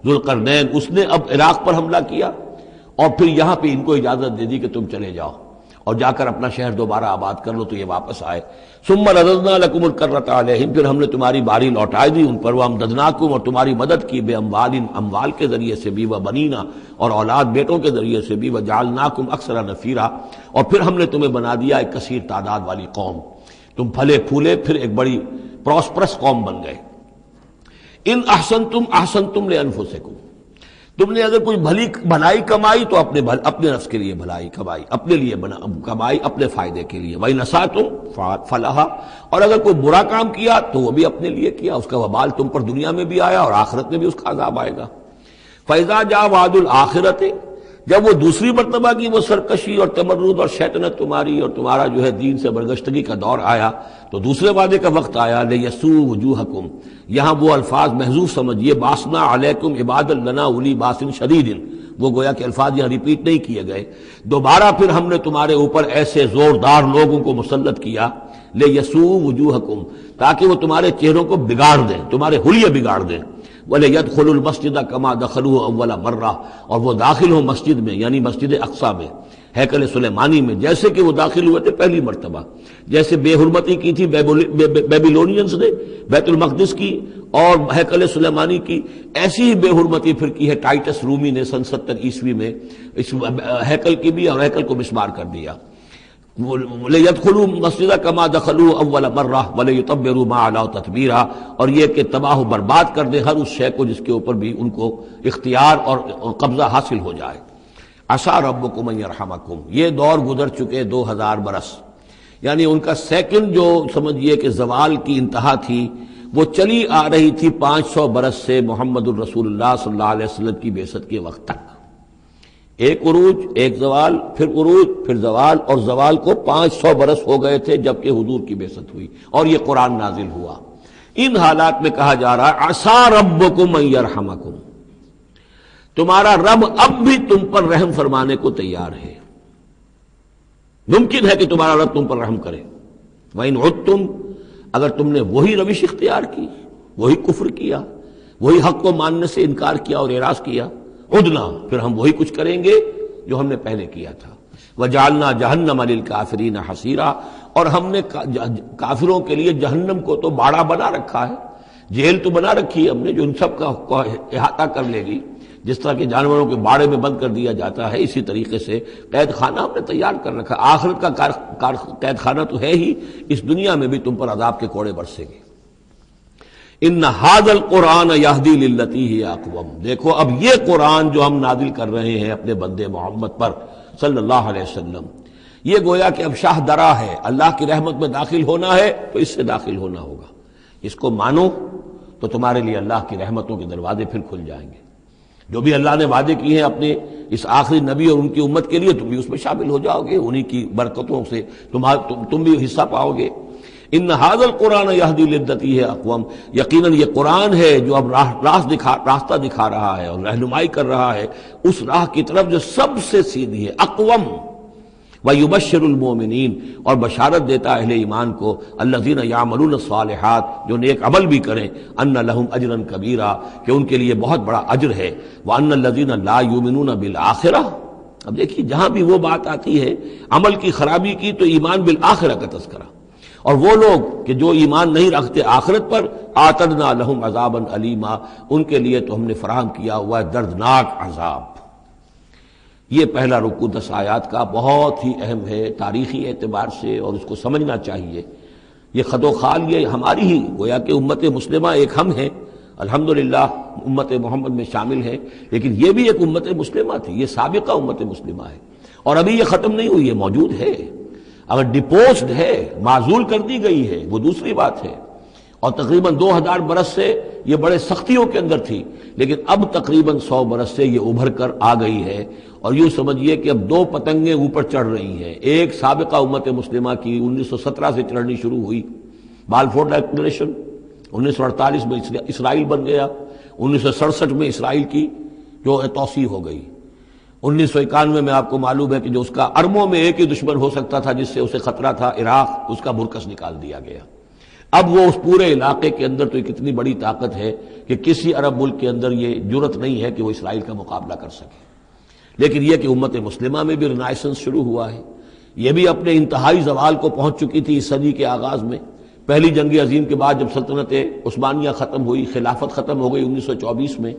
ذوالقرنین، اس نے اب عراق پر حملہ کیا اور پھر یہاں پہ ان کو اجازت دے دی کہ تم چلے جاؤ اور جا کر اپنا شہر دوبارہ آباد کر لو، تو یہ واپس آئے۔ ثم رددنا لکم الکرۃ علیہم، پھر ہم نے تمہاری باری لوٹائی دی ان پر، وامددناکم، اور تمہاری مدد کی، بے اموال، اموال کے ذریعے سے بھی، وبنینا، اور اولاد بیٹوں کے ذریعے سے بھی، وجعلناکم اکثر نفیرا، اور پھر ہم نے تمہیں بنا دیا ایک کثیر تعداد والی قوم، تم پھلے پھولے پھر ایک بڑی پراسپرس قوم بن گئے۔ ان احسنتم احسنتم لانفسکم، تم نے اگر کوئی بھلائی کمائی تو اپنے نفس کے لیے بھلائی کمائی، اپنے لیے کمائی، اپنے فائدے کے لیے۔ وَإِنْ أَسَأْتُمْ فَلَهَا، اور اگر کوئی برا کام کیا تو وہ بھی اپنے لیے کیا، اس کا وبال تم پر دنیا میں بھی آیا اور آخرت میں بھی اس کا عذاب آئے گا۔ فَإِذَا جَاءَ وَعْدُ الْآخِرَةِ، جب وہ دوسری مرتبہ کی وہ سرکشی اور تمرد اور شیطنت تمہاری اور تمہارا جو ہے دین سے برگشتگی کا دور آیا، تو دوسرے وعدے کا وقت آیا، لِيَسُوءُ وُجُوهَكُمْ، یہاں وہ الفاظ محذوف سمجھیے، بَعَثْنَا عَلَيْكُمْ عِبَادًا لَنَا أُولِي بَأْسٍ شَدِيدٍ، وہ گویا کہ الفاظ یہاں ریپیٹ نہیں کیے گئے، دوبارہ پھر ہم نے تمہارے اوپر ایسے زوردار لوگوں کو مسلط کیا، لِيَسُوءُ وُجُوهَكُمْ، تاکہ وہ تمہارے چہروں کو بگاڑ دیں، تمہارے حلیے بگاڑ دیں۔ وَلِيَدْخُلُوا الْمَسْجِدَ كَمَا دَخَلُوهُ أَوَّلَ مَرَّةٍ، اور وہ داخل ہوں مسجد میں، یعنی مسجد اقصیٰ میں، ہیکل سلیمانی میں، جیسے کہ وہ داخل ہوئے تھے پہلی مرتبہ، جیسے بے حرمتی کی تھی بیبیلونینز نے بیت المقدس کی اور ہیکل سلیمانی کی، ایسی ہی بے حرمتی پھر کی ہے ٹائٹس رومی نے سن 70 عیسوی میں اس ہیکل کی بھی، اور ہیکل کو مسمار کر دیا۔ لِيَدْخُلُوا الْمَسْجِدَ كَمَا دَخَلُوهُ أَوَّلَ مَرَّةٍ وَلِيُتَبِّرُوا مَا عَلَوْا تَتْبِيرًا، اور یہ کہ تباہ و برباد کر دیں ہر اس شے کو جس کے اوپر بھی ان کو اختیار اور قبضہ حاصل ہو جائے۔ عَسَىٰ رَبُّكُمْ أَن يَرْحَمَكُمْ، یہ دور گزر چکے 2000 برس، یعنی ان کا سیکنڈ جو سمجھیے کہ زوال کی انتہا تھی وہ چلی آ رہی تھی 500 برس سے محمد الرسول اللہ صلی اللہ علیہ وسلم کی بعثت کے وقت تک، ایک عروج، ایک زوال، پھر عروج، پھر زوال، اور زوال کو 500 برس ہو گئے تھے جبکہ حضور کی بعثت ہوئی اور یہ قرآن نازل ہوا۔ ان حالات میں کہا جا رہا ہے عسیٰ ربکم ان یرحمکم، تمہارا رب اب بھی تم پر رحم فرمانے کو تیار ہے، ممکن ہے کہ تمہارا رب تم پر رحم کرے۔ وَإِنْ عُدْتُمْ، اگر تم نے وہی روش اختیار کی، وہی کفر کیا، وہی حق کو ماننے سے انکار کیا اور اعراض کیا، عدنا، پھر ہم وہی کچھ کریں گے جو ہم نے پہلے کیا تھا۔ وَجَعَلْنَا جَهَنَّمَ لِلْكَافِرِينَ حَصِيرًا، اور ہم نے کافروں کے لیے جہنم کو تو باڑا بنا رکھا ہے، جیل تو بنا رکھی ہے ہم نے جو ان سب کا احاطہ کر لے گی، جس طرح کہ جانوروں کے باڑے میں بند کر دیا جاتا ہے، اسی طریقے سے قید خانہ ہم نے تیار کر رکھا۔ آخرت کا قید خانہ تو ہے ہی، اس دنیا میں بھی تم پر عذاب کے کوڑے برسیں گے۔ ان ھذا القرآن یہدی للتی ہی اقوم، دیکھو اب یہ قرآن جو ہم نازل کر رہے ہیں اپنے بندے محمد پر صلی اللہ علیہ وسلم، یہ گویا کہ اب شاہ درا ہے، اللہ کی رحمت میں داخل ہونا ہے تو اس سے داخل ہونا ہوگا، اس کو مانو تو تمہارے لیے اللہ کی رحمتوں کے دروازے پھر کھل جائیں گے۔ جو بھی اللہ نے وعدے کیے ہیں اپنے اس آخری نبی اور ان کی امت کے لیے، تم بھی اس میں شامل ہو جاؤ گے، انہی کی برکتوں سے تم بھی حصہ پاؤ گے۔ ان ھذا القرآن یہدی للتی ہے اقوم، یقیناً یہ قرآن ہے جو اب راستہ دکھا رہا ہے اور رہنمائی کر رہا ہے اس راہ کی طرف جو سب سے سیدھی ہے، اقوم۔ وَيُبَشِّرُ الْمُؤْمِنِينَ، اور بشارت دیتا اہل ایمان کو، الذین یعملون الصالحات، جو نیک عمل بھی کریں، ان لہم اجرا کبیرا، کہ ان کے لیے بہت بڑا اجر ہے، وان الذین لا یؤمنون بالآخرہ۔ اب دیکھیے جہاں بھی وہ بات آتی ہے عمل کی خرابی کی تو ایمان بالآخرہ کا تذکرہ، اور وہ لوگ کہ جو ایمان نہیں رکھتے آخرت پر، اعتدنا لہم عذابا علیما، ان کے لیے تو ہم نے فراہم کیا ہوا ہے دردناک عذاب۔ یہ پہلا رکوع 10 آیات کا بہت ہی اہم ہے تاریخی اعتبار سے، اور اس کو سمجھنا چاہیے۔ یہ خد و خال یہ ہماری ہی گویا کہ امت مسلمہ ایک ہم ہیں، الحمدللہ امت محمد میں شامل ہے، لیکن یہ بھی ایک امت مسلمہ تھی، یہ سابقہ امت مسلمہ ہے، اور ابھی یہ ختم نہیں ہوئی ہے، موجود ہے۔ اگر ڈپوزڈ ہے، معزول کر دی گئی ہے، وہ دوسری بات ہے، اور تقریباً 2000 برس سے یہ بڑے سختیوں کے اندر تھی، لیکن اب تقریباً 100 برس سے یہ ابھر کر آ گئی ہے، اور یوں سمجھیے کہ اب 2 پتنگیں اوپر چڑھ رہی ہیں۔ ایک سابقہ امت مسلمہ کی 1917 سے چڑھنی شروع ہوئی، بالفور ڈکلریشن، 1948 میں اسرائیل بن گیا، 1967 میں اسرائیل کی جو توسیع ہو گئی، 1991 میں آپ کو معلوم ہے کہ جو اس کا اربوں میں ایک ہی دشمن ہو سکتا تھا جس سے اسے خطرہ تھا، عراق، اس کا برکس نکال دیا گیا۔ اب وہ اس پورے علاقے کے اندر تو ایک اتنی بڑی طاقت ہے کہ کسی عرب ملک کے اندر یہ جرت نہیں ہے کہ وہ اسرائیل کا مقابلہ کر سکے۔ لیکن یہ کہ امت مسلمہ میں بھی رینائسنس شروع ہوا ہے، یہ بھی اپنے انتہائی زوال کو پہنچ چکی تھی اس صدی کے آغاز میں۔ پہلی جنگ عظیم کے بعد جب سلطنت عثمانیہ ختم ہوئی، خلافت ختم ہو گئی 1924 میں،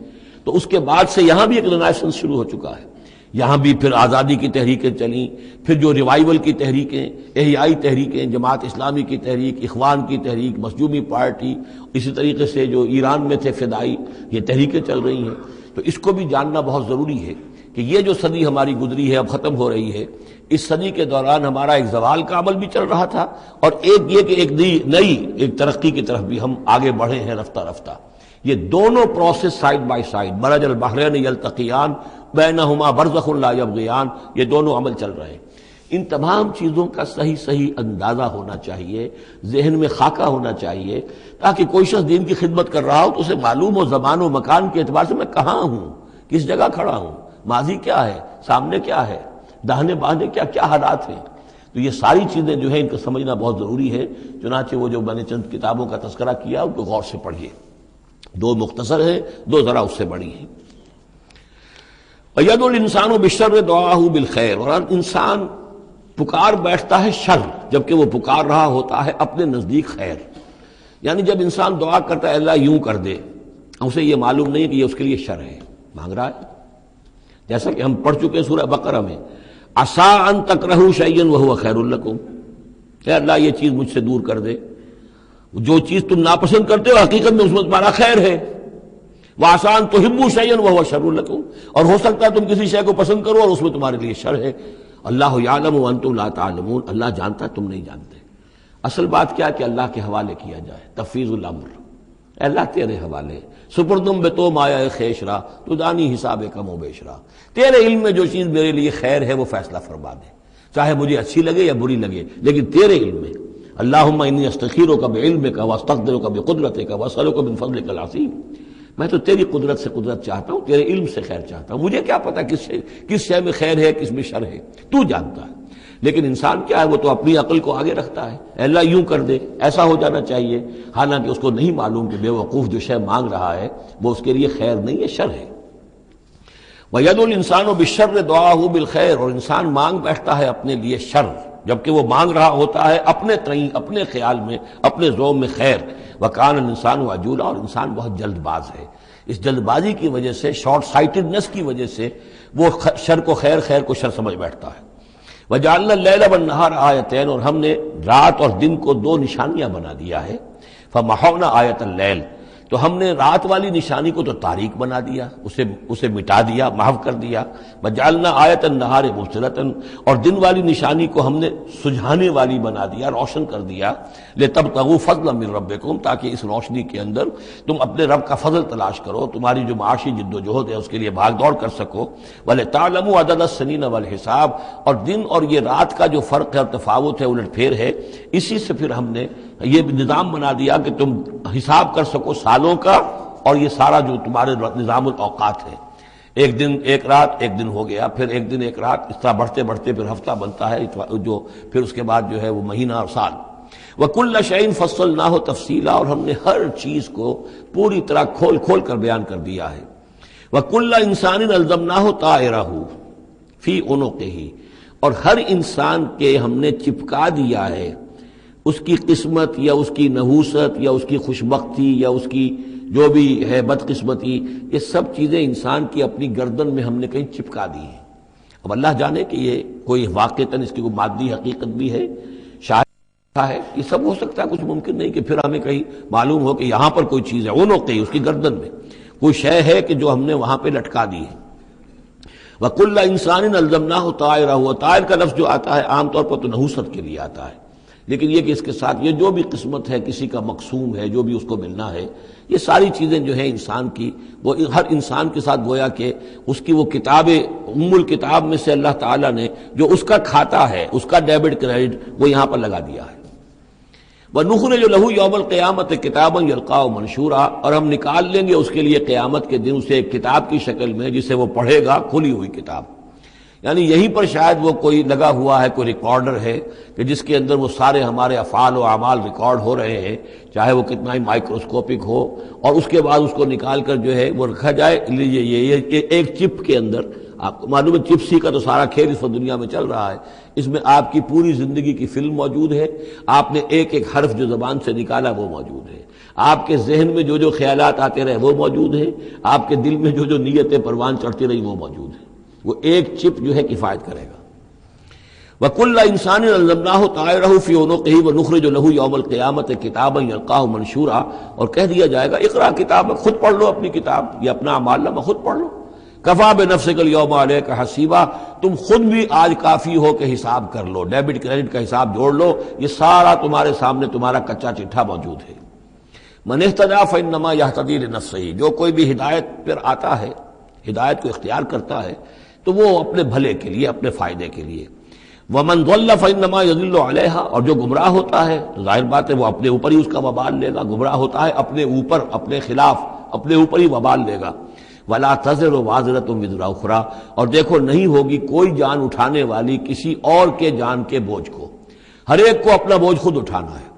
تو اس کے بعد سے یہاں بھی ایک رینائسنس شروع ہو چکا ہے۔ یہاں بھی پھر آزادی کی تحریکیں چلیں، پھر جو ریوائیول کی تحریکیں، احیائی تحریکیں، جماعت اسلامی کی تحریک، اخوان کی تحریک، مخزومی پارٹی، اسی طریقے سے جو ایران میں تھے فدائی، یہ تحریکیں چل رہی ہیں۔ تو اس کو بھی جاننا بہت ضروری ہے کہ یہ جو صدی ہماری گزری ہے، اب ختم ہو رہی ہے، اس صدی کے دوران ہمارا ایک زوال کا عمل بھی چل رہا تھا، اور ایک یہ کہ ایک نئی ایک ترقی کی طرف بھی ہم آگے بڑھے ہیں رفتہ رفتہ۔ یہ دونوں پروسیس سائیڈ بائی سائیڈ، مرج البحرین یلتقیان بینہما برزخ لا یبغیان، یہ دونوں عمل چل رہے ہیں۔ ان تمام چیزوں کا صحیح اندازہ ہونا چاہیے، ذہن میں خاکہ ہونا چاہیے، تاکہ کوئی شخص دین کی خدمت کر رہا ہو تو اسے معلوم ہو زمان و مکان کے اعتبار سے میں کہاں ہوں، کس جگہ کھڑا ہوں، ماضی کیا ہے، سامنے کیا ہے، داہنے بائیں کیا حالات ہیں۔ تو یہ ساری چیزیں جو ہیں ان کو سمجھنا بہت ضروری ہے۔ چنانچہ وہ جو میں نے چند کتابوں کا تذکرہ کیا ان کو غور سے پڑھیے، 2 مختصر ہیں، 2 ذرا اس سے بڑی ہیں۔ وَيَدْعُو الْإِنسَانُ بِالشَّرِّ دُعَاءَهُ بِالْخَيْرِ، اور انسان پکار بیٹھتا ہے شر جبکہ وہ پکار رہا ہوتا ہے اپنے نزدیک خیر۔ یعنی جب انسان دعا کرتا ہے اللہ یوں کر دے، اسے یہ معلوم نہیں کہ یہ اس کے لیے شر ہے، مانگ رہا ہے۔ جیسا کہ ہم پڑھ چکے سورہ بقرہ میں، عَسَىٰ أَن تَكْرَهُوا شَيْئًا وَهُوَ خَيْرٌ لَكُمْ، اے اللہ یہ چیز مجھ سے دور کر دے، جو چیز تم ناپسند کرتے ہو حقیقت میں اس میں تمہارا خیر ہے۔ وَعَسَىٰ أَن تُحِبُّوا شَيْئًا وَهُوَ شَرٌّ لَكُمْ، اور ہو سکتا ہے تم کسی شے کو پسند کرو اور اس میں تمہارے لیے شر ہے۔ اللہ یعلم وانتم لا تعلمون، اللہ جانتا ہے تم نہیں جانتے۔ اصل بات کیا کہ اللہ کے حوالے کیا جائے، تفویض الامر، اے اللہ تیرے حوالے، سپردم بے تو مایا خیشرا تو دانی حساب کم و بیشرا، تیرے علم میں جو چیز میرے لیے خیر ہے وہ فیصلہ فرما دے، چاہے مجھے اچھی لگے یا بری لگے، لیکن تیرے علم میں۔ اللہم انی استخیرک بعلمک واستقدرک بقدرتک واسألک من فضلک العظیم، میں تو تیری قدرت سے قدرت چاہتا ہوں، تیرے علم سے خیر چاہتا ہوں، مجھے کیا پتا کس شے میں خیر ہے کس میں شر ہے، تو جانتا ہے۔ لیکن انسان کیا ہے، وہ تو اپنی عقل کو آگے رکھتا ہے، اے اللہ یوں کر دے، ایسا ہو جانا چاہیے، حالانکہ اس کو نہیں معلوم کہ بے وقوف جو شے مانگ رہا ہے وہ اس کے لیے خیر نہیں ہے، شر ہے۔ وَيَدْعُو الْإِنسَانُ بِالشَّرِّ دُعَاءَهُ بِالْخَيْرِ، اور انسان مانگ بیٹھتا ہے اپنے لیے شر جبکہ وہ مانگ رہا ہوتا ہے اپنے تئیں، اپنے خیال میں، اپنے ذوق میں خیر۔ وَكَانَ الْإِنسَانُ عَجُولًا، اور انسان بہت جلد باز ہے، اس جلد بازی کی وجہ سے، شارٹ سائٹڈنس کی وجہ سے وہ شر کو خیر، خیر کو شر سمجھ بیٹھتا ہے۔ وَجَعَلْنَا اللَّيْلَ وَالنَّهَارَ آیَتَيْنِ، اور ہم نے رات اور دن کو 2 نشانیاں بنا دیا ہے۔ فَمَحَوْنَا آیَةَ اللَّيْلِ، تو تو ہم نے رات والی نشانی کو تو تاریک بنا دیا، اسے مٹا دیا، محو کر دیا. وجعلنا آیۃ النہار مبصرۃ، اور دن والی نشانی کو ہم نے سجھانے والی بنا دیا، روشن کر دیا. لتبتغوا فضلا من ربکم، تاکہ اس روشنی کے اندر تم اپنے رب کا فضل تلاش کرو، تمہاری جو معاشی جد و جہد ہے اس کے لیے بھاگ دوڑ کر سکو. ولتعلموا عدد السنین والحساب، اور دن اور یہ رات کا جو فرق ہے اور تفاوت ہے، الٹ پھیر ہے، اسی سے پھر ہم نے یہ نظام بنا دیا کہ تم حساب کر سکو سالوں کا، اور یہ سارا جو تمہارے نظام الاوقات ہے، ایک دن ایک رات ایک دن ہو گیا، پھر ایک دن ایک رات، اس طرح بڑھتے بڑھتے پھر ہفتہ بنتا ہے، جو پھر اس کے بعد جو ہے وہ مہینہ اور سال. وَكُلَّ شَيْءٍ فَصَّلْنَاهُ تَفْصِيلًا، اور ہم نے ہر چیز کو پوری طرح کھول کھول کر بیان کر دیا ہے. وَكُلَّ إِنسَانٍ أَلْزَمْنَاهُ طَائِرَهُ فِي عُنُقِهِ، اور ہر انسان کے ہم نے چپکا دیا ہے اس کی قسمت یا اس کی نحوست یا اس کی خوشبختی یا اس کی جو بھی ہے بدقسمتی، یہ سب چیزیں انسان کی اپنی گردن میں ہم نے کہیں چپکا دی ہیں. اب اللہ جانے کہ یہ کوئی واقعتاً اس کی کوئی مادی حقیقت بھی ہے، شاید ہے، یہ سب ہو سکتا ہے، کچھ ممکن نہیں کہ پھر ہمیں کہیں معلوم ہو کہ یہاں پر کوئی چیز ہے، اونوقی اس کی گردن میں کوئی شے ہے کہ جو ہم نے وہاں پہ لٹکا دی ہے. وَكُلَّ إِنسَانٍ أَلْزَمْنَاهُ طَائِرَهُ، اور طائر کا لفظ جو آتا ہے عام طور پر تو نحوست کے لیے آتا ہے، لیکن یہ کہ اس کے ساتھ یہ جو بھی قسمت ہے، کسی کا مقسوم ہے، جو بھی اس کو ملنا ہے، یہ ساری چیزیں جو ہیں انسان کی، وہ ہر انسان کے ساتھ گویا کہ اس کی وہ کتاب الکتاب میں سے اللہ تعالیٰ نے جو اس کا کھاتا ہے، اس کا ڈیبٹ کریڈٹ وہ یہاں پر لگا دیا ہے. وَنُخْرِجُ لَهُ يَوْمَ الْقِيَامَةِ كِتَابًا يَلْقَاهُ مَنشُورًا، اور ہم نکال لیں گے اس کے لیے قیامت کے دن اسے ایک کتاب کی شکل میں جسے وہ پڑھے گا، کھلی ہوئی کتاب. یعنی یہیں پر شاید وہ کوئی لگا ہوا ہے، کوئی ریکارڈر ہے کہ جس کے اندر وہ سارے ہمارے افعال و اعمال ریکارڈ ہو رہے ہیں، چاہے وہ کتنا ہی مائکروسکوپک ہو، اور اس کے بعد اس کو نکال کر جو ہے وہ رکھا جائے. یہ ایک چپ کے اندر، آپ کو معلوم ہے چپسی کا تو سارا کھیل اس وقت دنیا میں چل رہا ہے، اس میں آپ کی پوری زندگی کی فلم موجود ہے، آپ نے ایک ایک حرف جو زبان سے نکالا وہ موجود ہے، آپ کے ذہن میں جو جو خیالات آتے رہے وہ موجود ہے، آپ کے دل میں جو جو نیتیں پروان چڑھتی رہی وہ موجود ہے. وہ ایک چپ جو ہے کفایت کرے گا. وَكُلَّ إِنسَانٍ أَلْزَمْنَاهُ طَائِرَهُ فِي عُنُقِهِ وَنُخْرِجُ لَهُ يَوْمَ الْقِيَامَةِ كِتَابًا يَلْقَاهُ مَنشُورًا، اور کہہ دیا جائے گا اقرا کتابک، خود پڑھ لو اپنی کتاب، یہ اپنا اعمال نامہ خود پڑھ لو. کفا بنفسک اليوم علیک حسیبا، تم خود بھی آج کافی ہو کہ حساب کر لو، ڈیبٹ کریڈٹ کا حساب جوڑ لو، یہ سارا تمہارے سامنے تمہارا کچا چٹھا موجود ہے. من اہتدی فانما یہتدی لنفسہ، جو کوئی بھی ہدایت پر آتا ہے، ہدایت کو اختیار کرتا ہے تو وہ اپنے بھلے کے لیے، اپنے فائدے کے لیے. وَمَنْ ضَلَّ فَإِنَّمَا يَضِلُّ عَلَيْهَا، اور جو گمراہ ہوتا ہے تو ظاہر بات ہے وہ اپنے اوپر ہی اس کا وبال لے گا. گمراہ ہوتا ہے اپنے اوپر، اپنے خلاف، اپنے اوپر ہی وبال لے گا. وَلَا تَزِرُ وَازِرَةٌ وِزْرَ أُخْرَىٰ، اور دیکھو نہیں ہوگی کوئی جان اٹھانے والی کسی اور کے جان کے بوجھ کو، ہر ایک کو اپنا بوجھ خود اٹھانا ہے.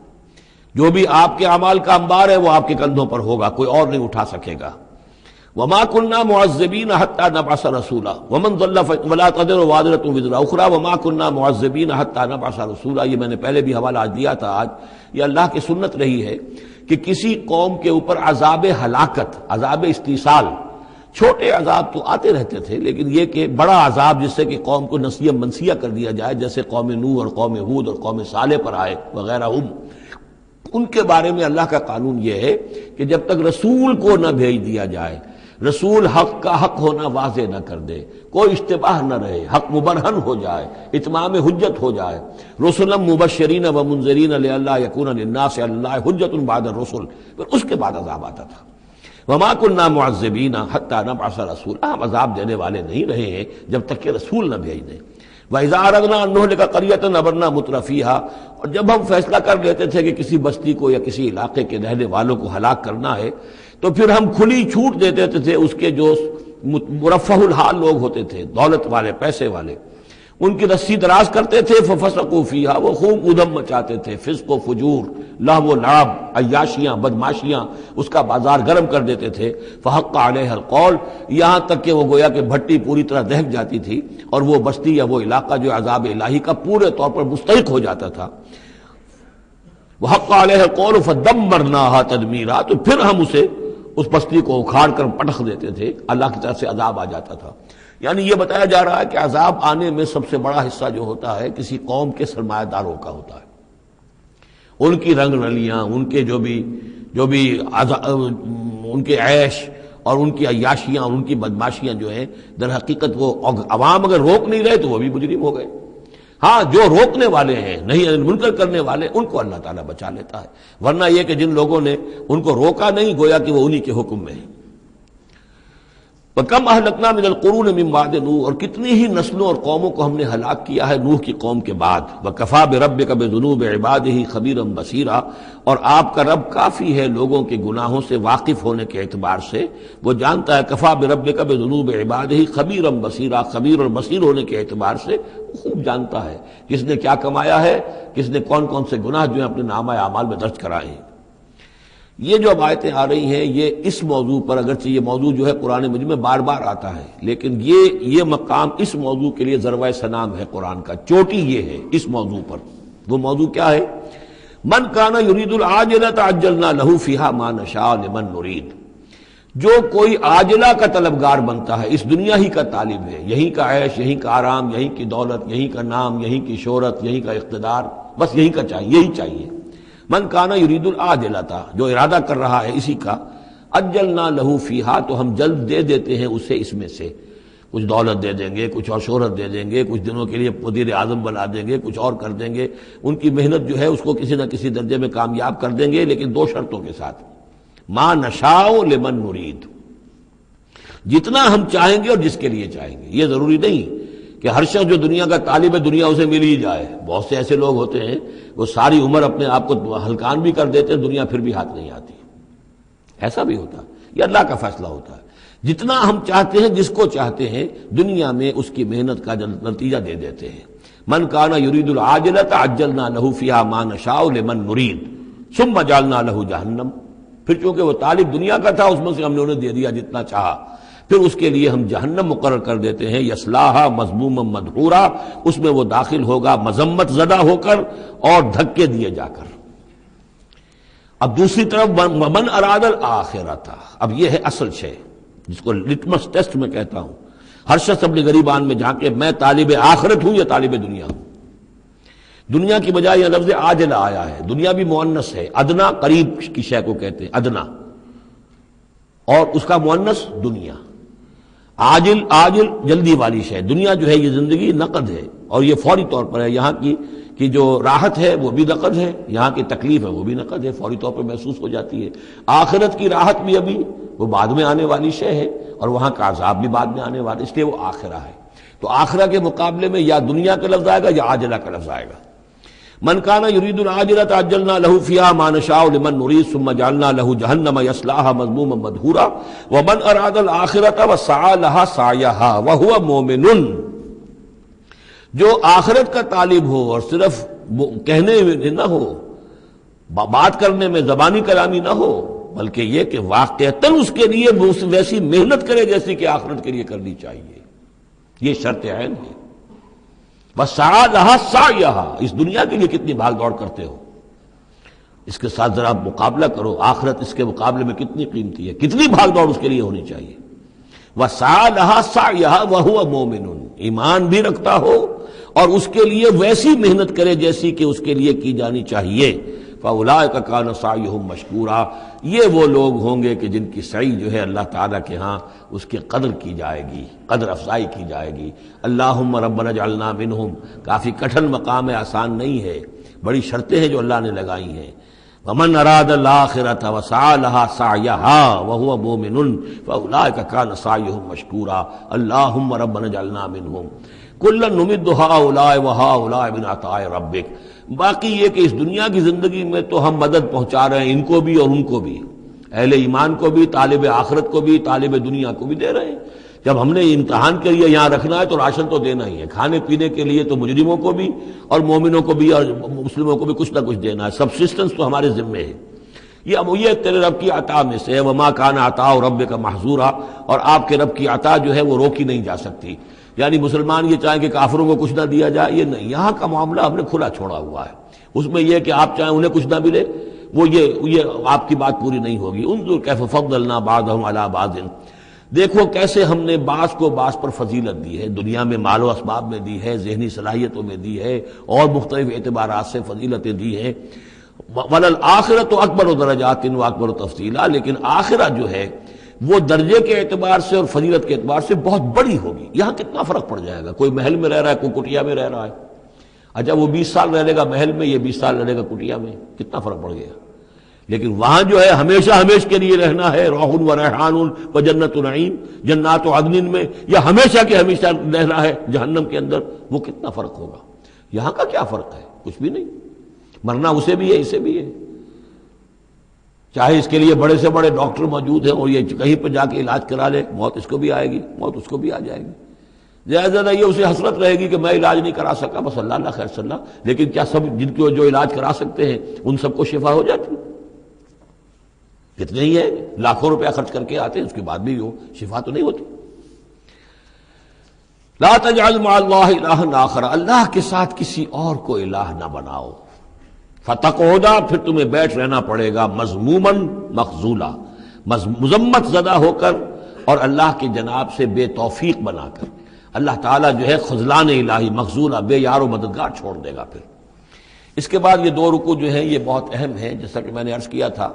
جو بھی آپ کے اعمال کا انبار ہے وہ آپ کے کندھوں پر ہوگا، کوئی اور نہیں اٹھا سکے گا. وما كنا معذبين حتى نبعث رسولا ومن ضل ولا تزر وازرة وزر اخرى وما كنا معذبين حتى نبعث رسولا. یہ میں نے پہلے بھی حوالہ دیا تھا. آج یہ اللہ کی سنت رہی ہے کہ کسی قوم کے اوپر عذاب ہلاکت، عذاب استیصال، چھوٹے عذاب تو آتے رہتے تھے، لیکن یہ کہ بڑا عذاب جس سے کہ قوم کو نسیہ منسیہ کر دیا جائے، جیسے قوم نوح اور قوم ہود اور قوم صالح پر آئے وغیرہ، ان کے بارے میں اللہ کا قانون یہ ہے کہ جب تک رسول کو نہ بھیج دیا جائے، رسول حق کا حق ہونا واضح نہ کر دے، کوئی اشتباہ نہ رہے، حق مبرہن ہو جائے، اتمام حجت ہو جائے. رسلا مبشرین و منذرین لئلا یکون للناس علی اللہ حجت بعد الرسل، پھر اس کے بعد عذاب آتا تھا. وما كنا معذبین حتی نبعث رسولا، ہم عذاب دینے والے نہیں رہے ہیں جب تک کہ رسول نہ بھیج دیں. وَإِذَا أَرَدْنَا أَن نُهْلِكَ قَرْيَةً أَمَرْنَا مُتْرَفِيهَا، اور جب ہم فیصلہ کر لیتے تھے کہ کسی بستی کو یا کسی علاقے کے رہنے والوں کو ہلاک کرنا ہے تو پھر ہم کھلی چھوٹ دے دیتے تھے اس کے جو مرفہ الحال لوگ ہوتے تھے، دولت والے، پیسے والے، ان کی رسی دراز کرتے تھے. فَفَسَقُوا فِيهَا، وہ خوب ادھم مچاتے تھے، فسق و فجور، لہو و لعب، عیاشیاں، بدماشیاں، اس کا بازار گرم کر دیتے تھے. فَحَقَّ عَلَيْهَا الْقَوْلُ، یہاں تک کہ وہ گویا کہ بھٹی پوری طرح دہک جاتی تھی اور وہ بستی یا وہ علاقہ جو عذاب الہی کا پورے طور پر مستحق ہو جاتا تھا. وَحَقَّ عَلَيْهَا الْقَوْلُ فَدَمَّرْنَاهَا تَدْمِيرًا، تو پھر ہم اسے، اس بستی کو اکھاڑ کر پٹخ دیتے تھے، اللہ کی طرف سے عذاب آ جاتا تھا. یعنی یہ بتایا جا رہا ہے کہ عذاب آنے میں سب سے بڑا حصہ جو ہوتا ہے کسی قوم کے سرمایہ داروں کا ہوتا ہے، ان کی رنگ رلیاں، ان کے جو بھی جو بھی ان کے عیش اور ان کی عیاشیاں اور ان کی بدماشیاں جو ہیں، در حقیقت وہ عوام اگر روک نہیں رہے تو وہ بھی مجرم ہو گئے۔ ہاں جو روکنے والے ہیں، نہیں منکر کرنے والے، ان کو اللہ تعالیٰ بچا لیتا ہے، ورنہ یہ کہ جن لوگوں نے ان کو روکا نہیں، گویا کہ وہ انہی کے حکم میں ہیں۔ وَكَمْ أَهْلَكْنَا مِنَ الْقُرُونِ مِنْ بَعْدِ نوح، اور کتنی ہی نسلوں اور قوموں کو ہم نے ہلاک کیا ہے نوح کی قوم کے بعد۔ وَكَفَى بِرَبِّكَ بِذُنُوبِ عِبَادِهِ خَبِيرًا بَصِيرًا، اور آپ کا رب کافی ہے لوگوں کے گناہوں سے واقف ہونے کے اعتبار سے، وہ جانتا ہے۔ کفا بربک بذنوب عبادہ خبیرا بصیرا، خبیر اور بصیر ہونے کے اعتبار سے خوب جانتا ہے کس نے کیا کمایا ہے، کس نے کون کون سے گناہ جو ہیں اپنے نامہ اعمال میں درج کرائے ہیں۔ یہ جو اب آیتیں آ رہی ہیں یہ اس موضوع پر، اگرچہ یہ موضوع جو ہے قرآن مجید میں بار بار آتا ہے، لیکن یہ مقام اس موضوع کے لیے ذروہ سنام ہے قرآن کا، چوٹی یہ ہے اس موضوع پر۔ وہ موضوع کیا ہے؟ من کان یرید العاجلۃ عجلنا لہ فیہا ما نشاء لمن نرید، جو کوئی عاجلہ کا طلبگار بنتا ہے، اس دنیا ہی کا طالب ہے، یہیں کا عیش، یہیں کا آرام، یہیں کی دولت، یہیں کا نام، یہیں کی شہرت، یہیں کا اقتدار، بس یہیں کا چاہیے، یہی چاہیے۔ من کان یرید العاجلۃ، جو ارادہ کر رہا ہے اسی کا، عجلنا لہ فیہا، تو ہم جلد دے دیتے ہیں اسے اس میں سے، کچھ دولت دے دیں گے، کچھ اور شہرت دے دیں گے، کچھ دنوں کے لیے وزیر اعظم بنا دیں گے، کچھ اور کر دیں گے، ان کی محنت جو ہے اس کو کسی نہ کسی درجے میں کامیاب کر دیں گے، لیکن دو شرطوں کے ساتھ۔ ما نشاء لمن نرید، جتنا ہم چاہیں گے اور جس کے لیے چاہیں گے۔ یہ ضروری نہیں کہ ہر شخص جو دنیا کا طالب ہے دنیا اسے مل ہی جائے۔ بہت سے ایسے لوگ ہوتے ہیں وہ ساری عمر اپنے آپ کو ہلکان بھی کر دیتے ہیں، دنیا پھر بھی ہاتھ نہیں آتی، ایسا بھی ہوتا ہے۔ یہ اللہ کا فیصلہ ہوتا ہے، جتنا ہم چاہتے ہیں، جس کو چاہتے ہیں، دنیا میں اس کی محنت کا نتیجہ دے دیتے ہیں۔ من کان یرید العاجلۃ عجلنا لہ فیہا ما نشاء لمن نرید ثم جعلنا لہ جہنم، پھر چونکہ وہ طالب دنیا کا تھا اس میں سے ہم نے انہیں دے دیا جتنا چاہا، پھر اس کے لیے ہم جہنم مقرر کر دیتے ہیں، یصلاھا مذموما مدحورا، اس میں وہ داخل ہوگا مذمت زدہ ہو کر اور دھکے دیے جا کر۔ اب دوسری طرف ومن اراد الآخرۃ، اب یہ ہے اصل شے جس کو لٹمس ٹیسٹ میں کہتا ہوں۔ ہر شخص اپنے غریبان میں جا کے میں طالب آخرت ہوں یا طالب دنیا ہوں۔ دنیا کی بجائے یہ لفظ عاجلہ آیا ہے، دنیا بھی مؤنث ہے، ادنا قریب کی شے کو کہتے ہیں ادنا، اور اس کا مؤنث دنیا۔ عاجل جلدی والی شے، دنیا جو ہے یہ زندگی نقد ہے اور یہ فوری طور پر ہے، یہاں کی جو راحت ہے وہ بھی نقد ہے، یہاں کی تکلیف ہے وہ بھی نقد ہے، فوری طور پر محسوس ہو جاتی ہے۔ آخرت کی راحت بھی ابھی وہ بعد میں آنے والی شے ہے، اور وہاں کا عذاب بھی بعد میں آنے والا، اس لیے وہ آخرہ ہے۔ تو آخرہ کے مقابلے میں یا دنیا کا لفظ آئے گا یا عاجلہ کا لفظ آئے گا۔ من کان یرید العاجلۃ عجلنا لہ فیہا ما نشاء لمن نرید ثم جعلنا لہ جہنم یصلاھا مذموما مدحورا ومن اراد الآخرۃ وسعی لہا سعیہا وہو مومن، جو آخرت کا طالب ہو اور صرف کہنے میں نہ ہو، بات کرنے میں زبانی کلامی نہ ہو، بلکہ یہ کہ واقعتاً اس کے لیے ویسی محنت کرے جیسی کہ آخرت کے لیے کرنی چاہیے، یہ شرط عین ہے۔ وَسَعَى لَهَا سَعْيَهَا، اس دنیا کے لیے کتنی بھاگ دوڑ کرتے ہو، اس کے ساتھ ذرا مقابلہ کرو، آخرت اس کے مقابلے میں کتنی قیمتی ہے، کتنی بھاگ دوڑ اس کے لیے ہونی چاہیے۔ وَسَعَى لَهَا سَعْيَهَا وَهُوَ مُؤْمِنٌ، ایمان بھی رکھتا ہو اور اس کے لیے ویسی محنت کرے جیسی کہ اس کے لیے کی جانی چاہیے۔ فَأُولَٰئِكَ كَانَ سَعْيُهُمْ مَشْكُورًا، یہ وہ لوگ ہوں گے کہ جن کی سعی جو ہے اللہ تعالیٰ کے ہاں اس کی قدر کی جائے گی، قدر افزائی کی جائے گی۔ اللہم ربنا اجعلنا منہم، کافی کٹھن مقام ہے، آسان نہیں ہے، بڑی شرطیں ہیں جو اللہ نے لگائی ہیں۔ ومن اراد الآخرۃ وسعى لها سعیہا وہو مومن فاولئک کان سعیہم مشکورا اللہم ربنا اجعلنا منہم کلا نمد ہؤلاء وہؤلاء من عطاء ربک۔ باقی یہ کہ اس دنیا کی زندگی میں تو ہم مدد پہنچا رہے ہیں ان کو بھی اور ان کو بھی، اہل ایمان کو بھی، طالب آخرت کو بھی، طالب دنیا کو بھی دے رہے ہیں۔ جب ہم نے امتحان کے لیے یہاں رکھنا ہے تو راشن تو دینا ہی ہے، کھانے پینے کے لیے تو مجرموں کو بھی اور مومنوں کو بھی اور مسلموں کو بھی کچھ نہ کچھ دینا ہے، سبسسٹنس تو ہمارے ذمے ہے۔ یہ تیرے رب کی عطا میں سے ہے، وما کان عطاء ربک محظورا، اور آپ کے رب کی عطا جو ہے وہ روکی نہیں جا سکتی۔ یعنی مسلمان یہ چاہیں کہ کافروں کو کچھ نہ دیا جائے، یہ نہیں، یہاں کا معاملہ ہم نے کھلا چھوڑا ہوا ہے، اس میں یہ کہ آپ چاہیں انہیں کچھ نہ ملے، وہ یہ آپ کی بات پوری نہیں ہوگی۔ انظر کیف فضلنا بعضهم علی بعض، دیکھو کیسے ہم نے بعض کو بعض پر فضیلت دی ہے، دنیا میں مال و اسباب میں دی ہے، ذہنی صلاحیتوں میں دی ہے، اور مختلف اعتبارات سے فضیلتیں دی ہیں۔ وَلَلْآخِرَةُ أَكْبَرُ دَرَجَاتٍ وَأَكْبَرُ تَفْضِيلًا، لیکن آخرہ جو ہے وہ درجے کے اعتبار سے اور فضیلت کے اعتبار سے بہت بڑی ہوگی۔ یہاں کتنا فرق پڑ جائے گا، کوئی محل میں رہ رہا ہے، کوئی کٹیا میں رہ رہا ہے۔ اچھا وہ 20 سال رہ لے گا محل میں، یہ 20 سال رہ لے گا کٹیا میں، کتنا فرق پڑ گیا۔ لیکن وہاں جو ہے ہمیشہ ہمیشہ کے لیے رہنا ہے، روح و ریحان و جنت نعیم، جنات و عدن میں، یا ہمیشہ کے ہمیشہ رہنا ہے جہنم کے اندر، وہ کتنا فرق ہوگا۔ یہاں کا کیا فرق ہے؟ کچھ بھی نہیں، مرنا اسے بھی ہے اسے بھی ہے، چاہے اس کے لیے بڑے سے بڑے ڈاکٹر موجود ہیں اور یہ کہیں پہ جا کے علاج کرا لے، موت اس کو بھی آئے گی، موت اس کو بھی آ جائے گی۔ زیادہ یہ اسے حسرت رہے گی کہ میں علاج نہیں کرا سکا، بس اللہ اللہ خیر صلی اللہ، لیکن کیا سب جن کو جو علاج کرا سکتے ہیں ان سب کو شفا ہو جاتی؟ کتنے ہی ہے لاکھوں روپیہ خرچ کر کے آتے ہیں، اس کے بعد بھی وہ شفا تو نہیں ہوتی۔ لا تجعل مع اللہ الہا آخر، اللہ کے ساتھ کسی اور کو الہ نہ بناؤ۔ فتقعد، پھر تمہیں بیٹھ رہنا پڑے گا مذموما مخذولا، مذمت زدہ ہو کر اور اللہ کی جناب سے بے توفیق بنا کر۔ اللہ تعالیٰ جو ہے خذلان الہی، مخذولا، بے یار و مددگار چھوڑ دے گا۔ پھر اس کے بعد یہ دو رکوع جو ہیں یہ بہت اہم ہیں، جیسا کہ میں نے عرض کیا تھا،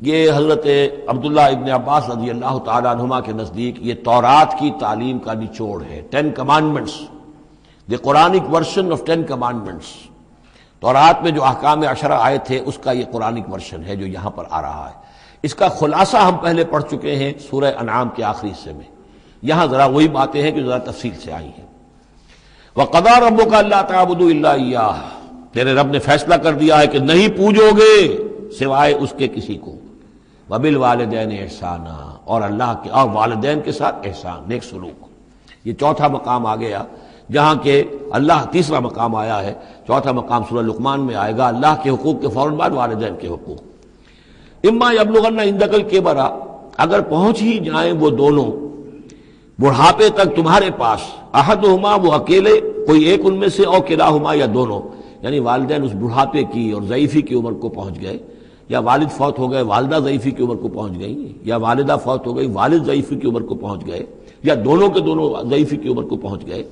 یہ حضرت عبداللہ ابن عباس رضی اللہ تعالیٰ عنہما کے نزدیک یہ تورات کی تعلیم کا نچوڑ ہے، 10 commandments، the Quranic version of 10 commandments۔ تورات میں جو احکام عشرہ آئے تھے اس کا یہ قرآنک ورژن ہے جو یہاں پر آ رہا ہے۔ اس کا خلاصہ ہم پہلے پڑھ چکے ہیں سورہ انعام کے آخری حصے میں، یہاں ذرا وہی باتیں ہیں کہ ذرا تفصیل سے آئی ہیں۔ وَقَضَىٰ رَبُّكَ أَلَّا تَعْبُدُوا إِلَّا إِيَّاهُ، تیرے رب نے فیصلہ کر دیا ہے کہ نہیں پوجو گے سوائے اس کے کسی کو۔ وَبِالْوَالِدَيْنِ إِحْسَانًا، اور اللہ کے اور والدین کے ساتھ احسان، نیک سلوک۔ یہ چوتھا مقام آ گیا جہاں کہ اللہ، تیسرا مقام آیا ہے، چوتھا مقام سورہ لقمان میں آئے گا، اللہ کے حقوق کے فوراً بعد والدین کے حقوق۔ اما یبلغن عندک الکبر، اگر پہنچ ہی جائیں وہ دونوں بڑھاپے تک تمہارے پاس، احدہما، وہ اکیلے کوئی ایک ان میں سے، او کلاہما، یا دونوں، یعنی والدین اس بڑھاپے کی اور ضعیفی کی عمر کو پہنچ گئے، یا والد فوت ہو گئے والدہ ضعیفی کی عمر کو پہنچ گئی، یا والدہ فوت ہو گئی والد ضعیفی کی عمر کو پہنچ گئے، یا دونوں کے دونوں ضعیفی کی عمر کو پہنچ گئے۔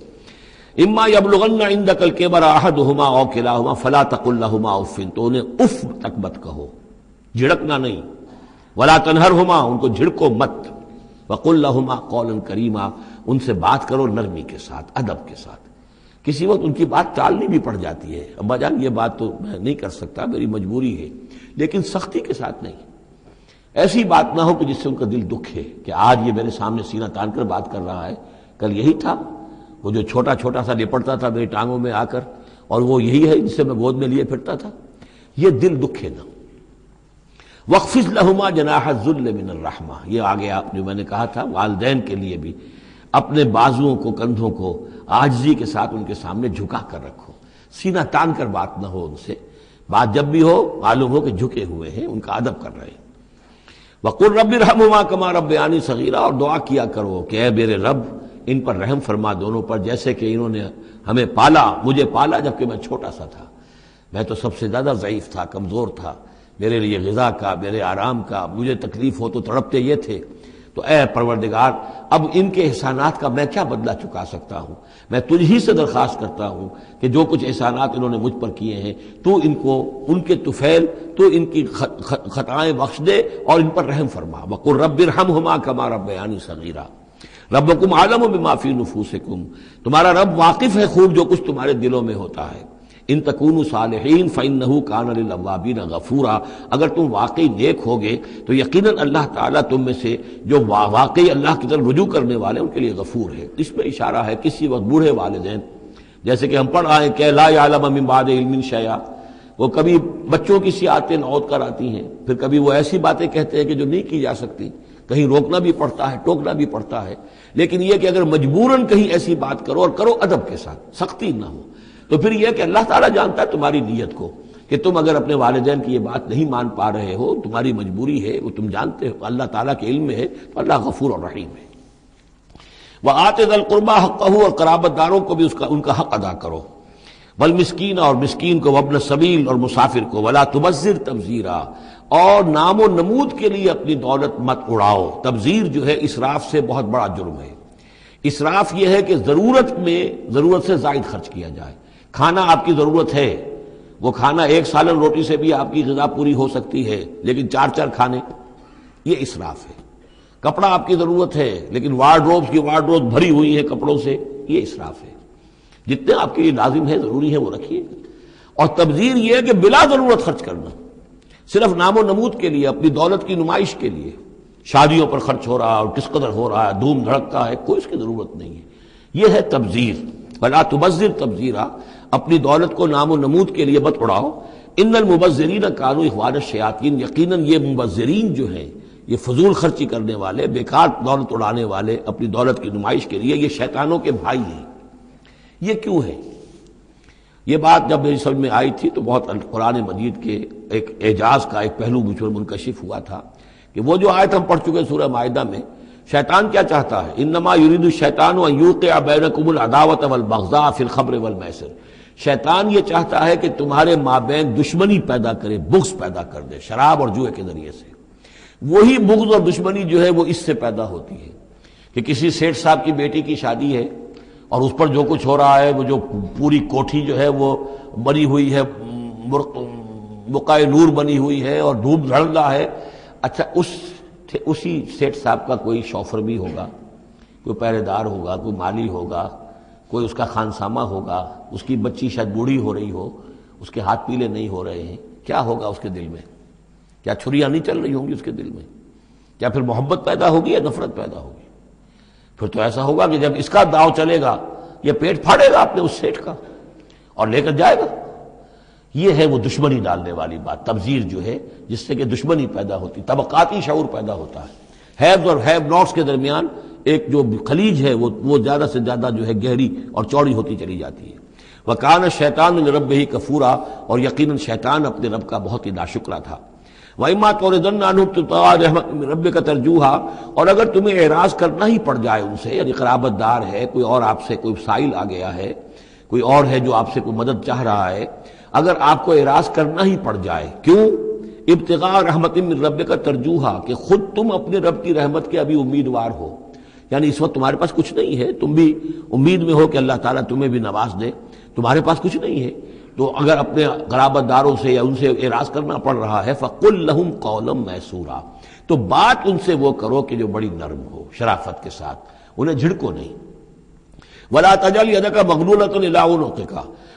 اما یبلغن عندک الکبر احدہما او کلاہما فلا تقل لہما اف، تو انہیں اف تک مت کہو، جھڑکنا نہیں، ولا تنہرہما، ان کو جھڑکو مت، وقل لہما قولا کریما، ان سے بات کرو نرمی کے ساتھ، ادب کے ساتھ۔ کسی وقت ان کی بات ٹالنی بھی پڑ جاتی ہے، ابا جان یہ بات تو میں نہیں کر سکتا، میری مجبوری ہے، لیکن سختی کے ساتھ نہیں۔ ایسی بات نہ ہو کہ جس سے ان کا دل دکھے کہ آج یہ میرے سامنے سینہ تان کر بات کر رہا ہے، کل یہی تھا وہ جو چھوٹا چھوٹا سا لپٹتا تھا میری ٹانگوں میں آ کر، اور وہ یہی ہے جس سے میں گود میں لیے پھرتا تھا، یہ دل دکھے نہ۔ وَاخْفِضْ لَهُمَا جَنَاحَ الذُّلِّ مِنَ الرَّحْمَةِ، یہ آگے آپ جو میں نے کہا تھا والدین کے لیے بھی اپنے بازوؤں کو، کندھوں کو عاجزی کے ساتھ ان کے سامنے جھکا کر رکھو، سینہ تان کر بات نہ ہو ان سے، بات جب بھی ہو معلوم ہو کہ جھکے ہوئے ہیں، ان کا ادب کر رہے ہیں۔ وَقُلْ رَبِّ ارْحَمْهُمَا كَمَا رَبَّيَانِي صَغِيرًا، اور دعا کیا کرو کہ اے میرے رب ان پر رحم فرما دونوں پر، جیسے کہ انہوں نے ہمیں پالا، مجھے پالا جبکہ میں چھوٹا سا تھا، میں تو سب سے زیادہ ضعیف تھا، کمزور تھا، میرے لیے غذا کا، میرے آرام کا، مجھے تکلیف ہو تو تڑپتے یہ تھے، تو اے پروردگار اب ان کے احسانات کا میں کیا بدلہ چکا سکتا ہوں، میں تجھ ہی سے درخواست کرتا ہوں کہ جو کچھ احسانات انہوں نے مجھ پر کیے ہیں تو ان کو، ان کے طفیل، تو ان کی خطائیں بخش دے اور ان پر رحم فرما۔ وَقُلْ رَبِّ ارْحَمْهُمَا كَمَا رَبَّيَانِي صَغِيرًا ربکم عالم بما فی نفوسکم، تمہارا رب واقف ہے خوب جو کچھ تمہارے دلوں میں ہوتا ہے۔ ان تکونوا صالحین فإنہ کان للأوابین غفورا، اگر تم واقعی نیک ہوگے تو یقیناً اللہ تعالیٰ تم میں سے جو واقعی اللہ کی طرف رجوع کرنے والے ان کے لیے غفور ہے۔ اس میں اشارہ ہے کسی وقت بوڑھے والدین، جیسے کہ ہم پڑھ رہے ہیں کہ لا یعلم من بعد علم شیئا، وہ کبھی بچوں کی سی آتے نوت کر آتی ہیں، پھر کبھی وہ ایسی باتیں کہتے ہیں کہ جو نہیں کی جا سکتی، کہیں روکنا بھی پڑتا ہے، ٹوکنا بھی پڑتا ہے، لیکن یہ کہ اگر مجبوراً کہیں ایسی بات کرو اور کرو ادب کے ساتھ، سختی نہ ہو، تو پھر یہ کہ اللہ تعالیٰ جانتا ہے تمہاری نیت کو، کہ تم اگر اپنے والدین کی یہ بات نہیں مان پا رہے ہو، تمہاری مجبوری ہے، وہ تم جانتے ہو، اللہ تعالیٰ کے علم میں ہے، تو اللہ غفور اور رحیم ہے۔ وَآتِ ذَا الْقُرْبَىٰ حَقَّهُ، اور قرابت داروں کو بھی ان کا حق ادا کرو، والمسکین، اور مسکین کو، وابن السبیل، اور مسافر کو، ولا تبذر تبذیرا، اور نام و نمود کے لیے اپنی دولت مت اڑاؤ۔ تبذیر جو ہے اسراف سے بہت بڑا جرم ہے۔ اسراف یہ ہے کہ ضرورت میں ضرورت سے زائد خرچ کیا جائے، کھانا آپ کی ضرورت ہے وہ کھانا ایک سالن روٹی سے بھی آپ کی غذا پوری ہو سکتی ہے، لیکن 4 کھانے، یہ اسراف ہے۔ کپڑا آپ کی ضرورت ہے لیکن وارڈروبس کی وارڈروب بھری ہوئی ہے کپڑوں سے، یہ اسراف ہے۔ جتنے آپ کے لیے لازم ہے، ضروری ہے، وہ رکھیے۔ اور تبذیر یہ ہے کہ بلا ضرورت خرچ کرنا، صرف نام و نمود کے لیے، اپنی دولت کی نمائش کے لیے، شادیوں پر خرچ ہو رہا ہے اور کس قدر ہو رہا ہے، دھوم دھڑکتا ہے، کوئی اس کی ضرورت نہیں ہے، یہ ہے تبذیر۔ ولا تبذر تبذیرا، اپنی دولت کو نام و نمود کے لیے مت اڑاؤ۔ ان المبذرین کانوا اخوان الشیاطین، یقیناً یہ مبذرین جو ہیں، یہ فضول خرچی کرنے والے، بیکار دولت اڑانے والے اپنی دولت کی نمائش کے لیے، یہ شیطانوں کے بھائی ہیں۔ یہ کیوں ہے؟ یہ بات جب میری سمجھ میں آئی تھی تو بہت قرآن مجید کے ایک اعجاز کا ایک پہلو مجھ پر منکشف ہوا تھا کہ وہ جو آیت ہم پڑھ چکے سورہ مائدہ میں، شیطان کیا چاہتا ہے؟ انما یرید الشیطان ان یوقع بینکم العداوۃ والبغضاء فی الخمر والمیسر، شیطان یہ چاہتا ہے کہ تمہارے مابین دشمنی پیدا کرے، بغض پیدا کر دے شراب اور جوئے کے ذریعے سے۔ وہی بغض اور دشمنی جو ہے وہ اس سے پیدا ہوتی ہے کہ کسی سیٹھ صاحب کی بیٹی کی شادی ہے اور اس پر جو کچھ ہو رہا ہے، وہ جو پوری کوٹھی جو ہے وہ بنی ہوئی ہے، بقائے نور بنی ہوئی ہے اور دھوپ دھڑ رہا ہے۔ اچھا، اسی سیٹھ صاحب کا کوئی شوفر بھی ہوگا، کوئی پہرے دار ہوگا، کوئی مالی ہوگا، کوئی اس کا خانسامہ ہوگا، اس کی بچی شاید بوڑھی ہو رہی ہو، اس کے ہاتھ پیلے نہیں ہو رہے ہیں، کیا ہوگا اس کے دل میں؟ کیا چھریاں نہیں چل رہی ہوں گی اس کے دل میں؟ کیا پھر محبت پیدا ہوگی یا نفرت پیدا ہوگی؟ پھر تو ایسا ہوگا کہ جب اس کا داؤ چلے گا، یہ پیٹ پھاڑے گا اپنے اس سیٹھ کا اور لے کر جائے گا۔ یہ ہے وہ دشمنی ڈالنے والی بات، تبذیر جو ہے، جس سے کہ دشمنی پیدا ہوتی، طبقاتی شعور پیدا ہوتا ہے، ہیوز اور ہیو ناٹس کے درمیان ایک جو خلیج ہے وہ زیادہ سے زیادہ جو ہے گہری اور چوڑی ہوتی چلی جاتی ہے۔ وَكَانَ الشَّيْطَانُ لِرَبِّهِ كَفُورًا، اور یقیناً شیطان اپنے رب کا بہت ہی ناشکرا تھا۔ وَإِمَّا تُعْرِضَنَّ عَنْهُمْ ابْتِغَاءَ رَحْمَةٍ مِّن رَّبِّكَ تَرْجُوهَا، اور اگر تمہیں اعراض کرنا ہی پڑ جائے ان سے، یعنی قرابت دار ہے، کوئی اور آپ سے کوئی سائل آ گیا ہے، کوئی اور ہے جو آپ سے کوئی مدد چاہ رہا ہے، اگر آپ کو اعراض کرنا ہی پڑ جائے، کیوں؟ ابتغاء رحمت من ربک ترجوہا، کہ خود تم اپنے رب کی رحمت کے ابھی امیدوار ہو، یعنی اس وقت تمہارے پاس کچھ نہیں ہے، تم بھی امید میں ہو کہ اللہ تعالیٰ تمہیں بھی نواز دے، تمہارے پاس کچھ نہیں ہے، تو اگر اپنے قرابت داروں سے یا ان سے اعراض کرنا پڑ رہا ہے، فَقُلْ لَهُمْ قَوْلًا مَيْسُورًا، تو بات ان سے وہ کرو کہ جو بڑی نرم ہو، شرافت کے ساتھ، انہیں جھڑکو نہیں۔ وَلَا تَجْعَلْ يَدَكَ مَغْلُولَةً إِلَىٰ عُنُقِكَ،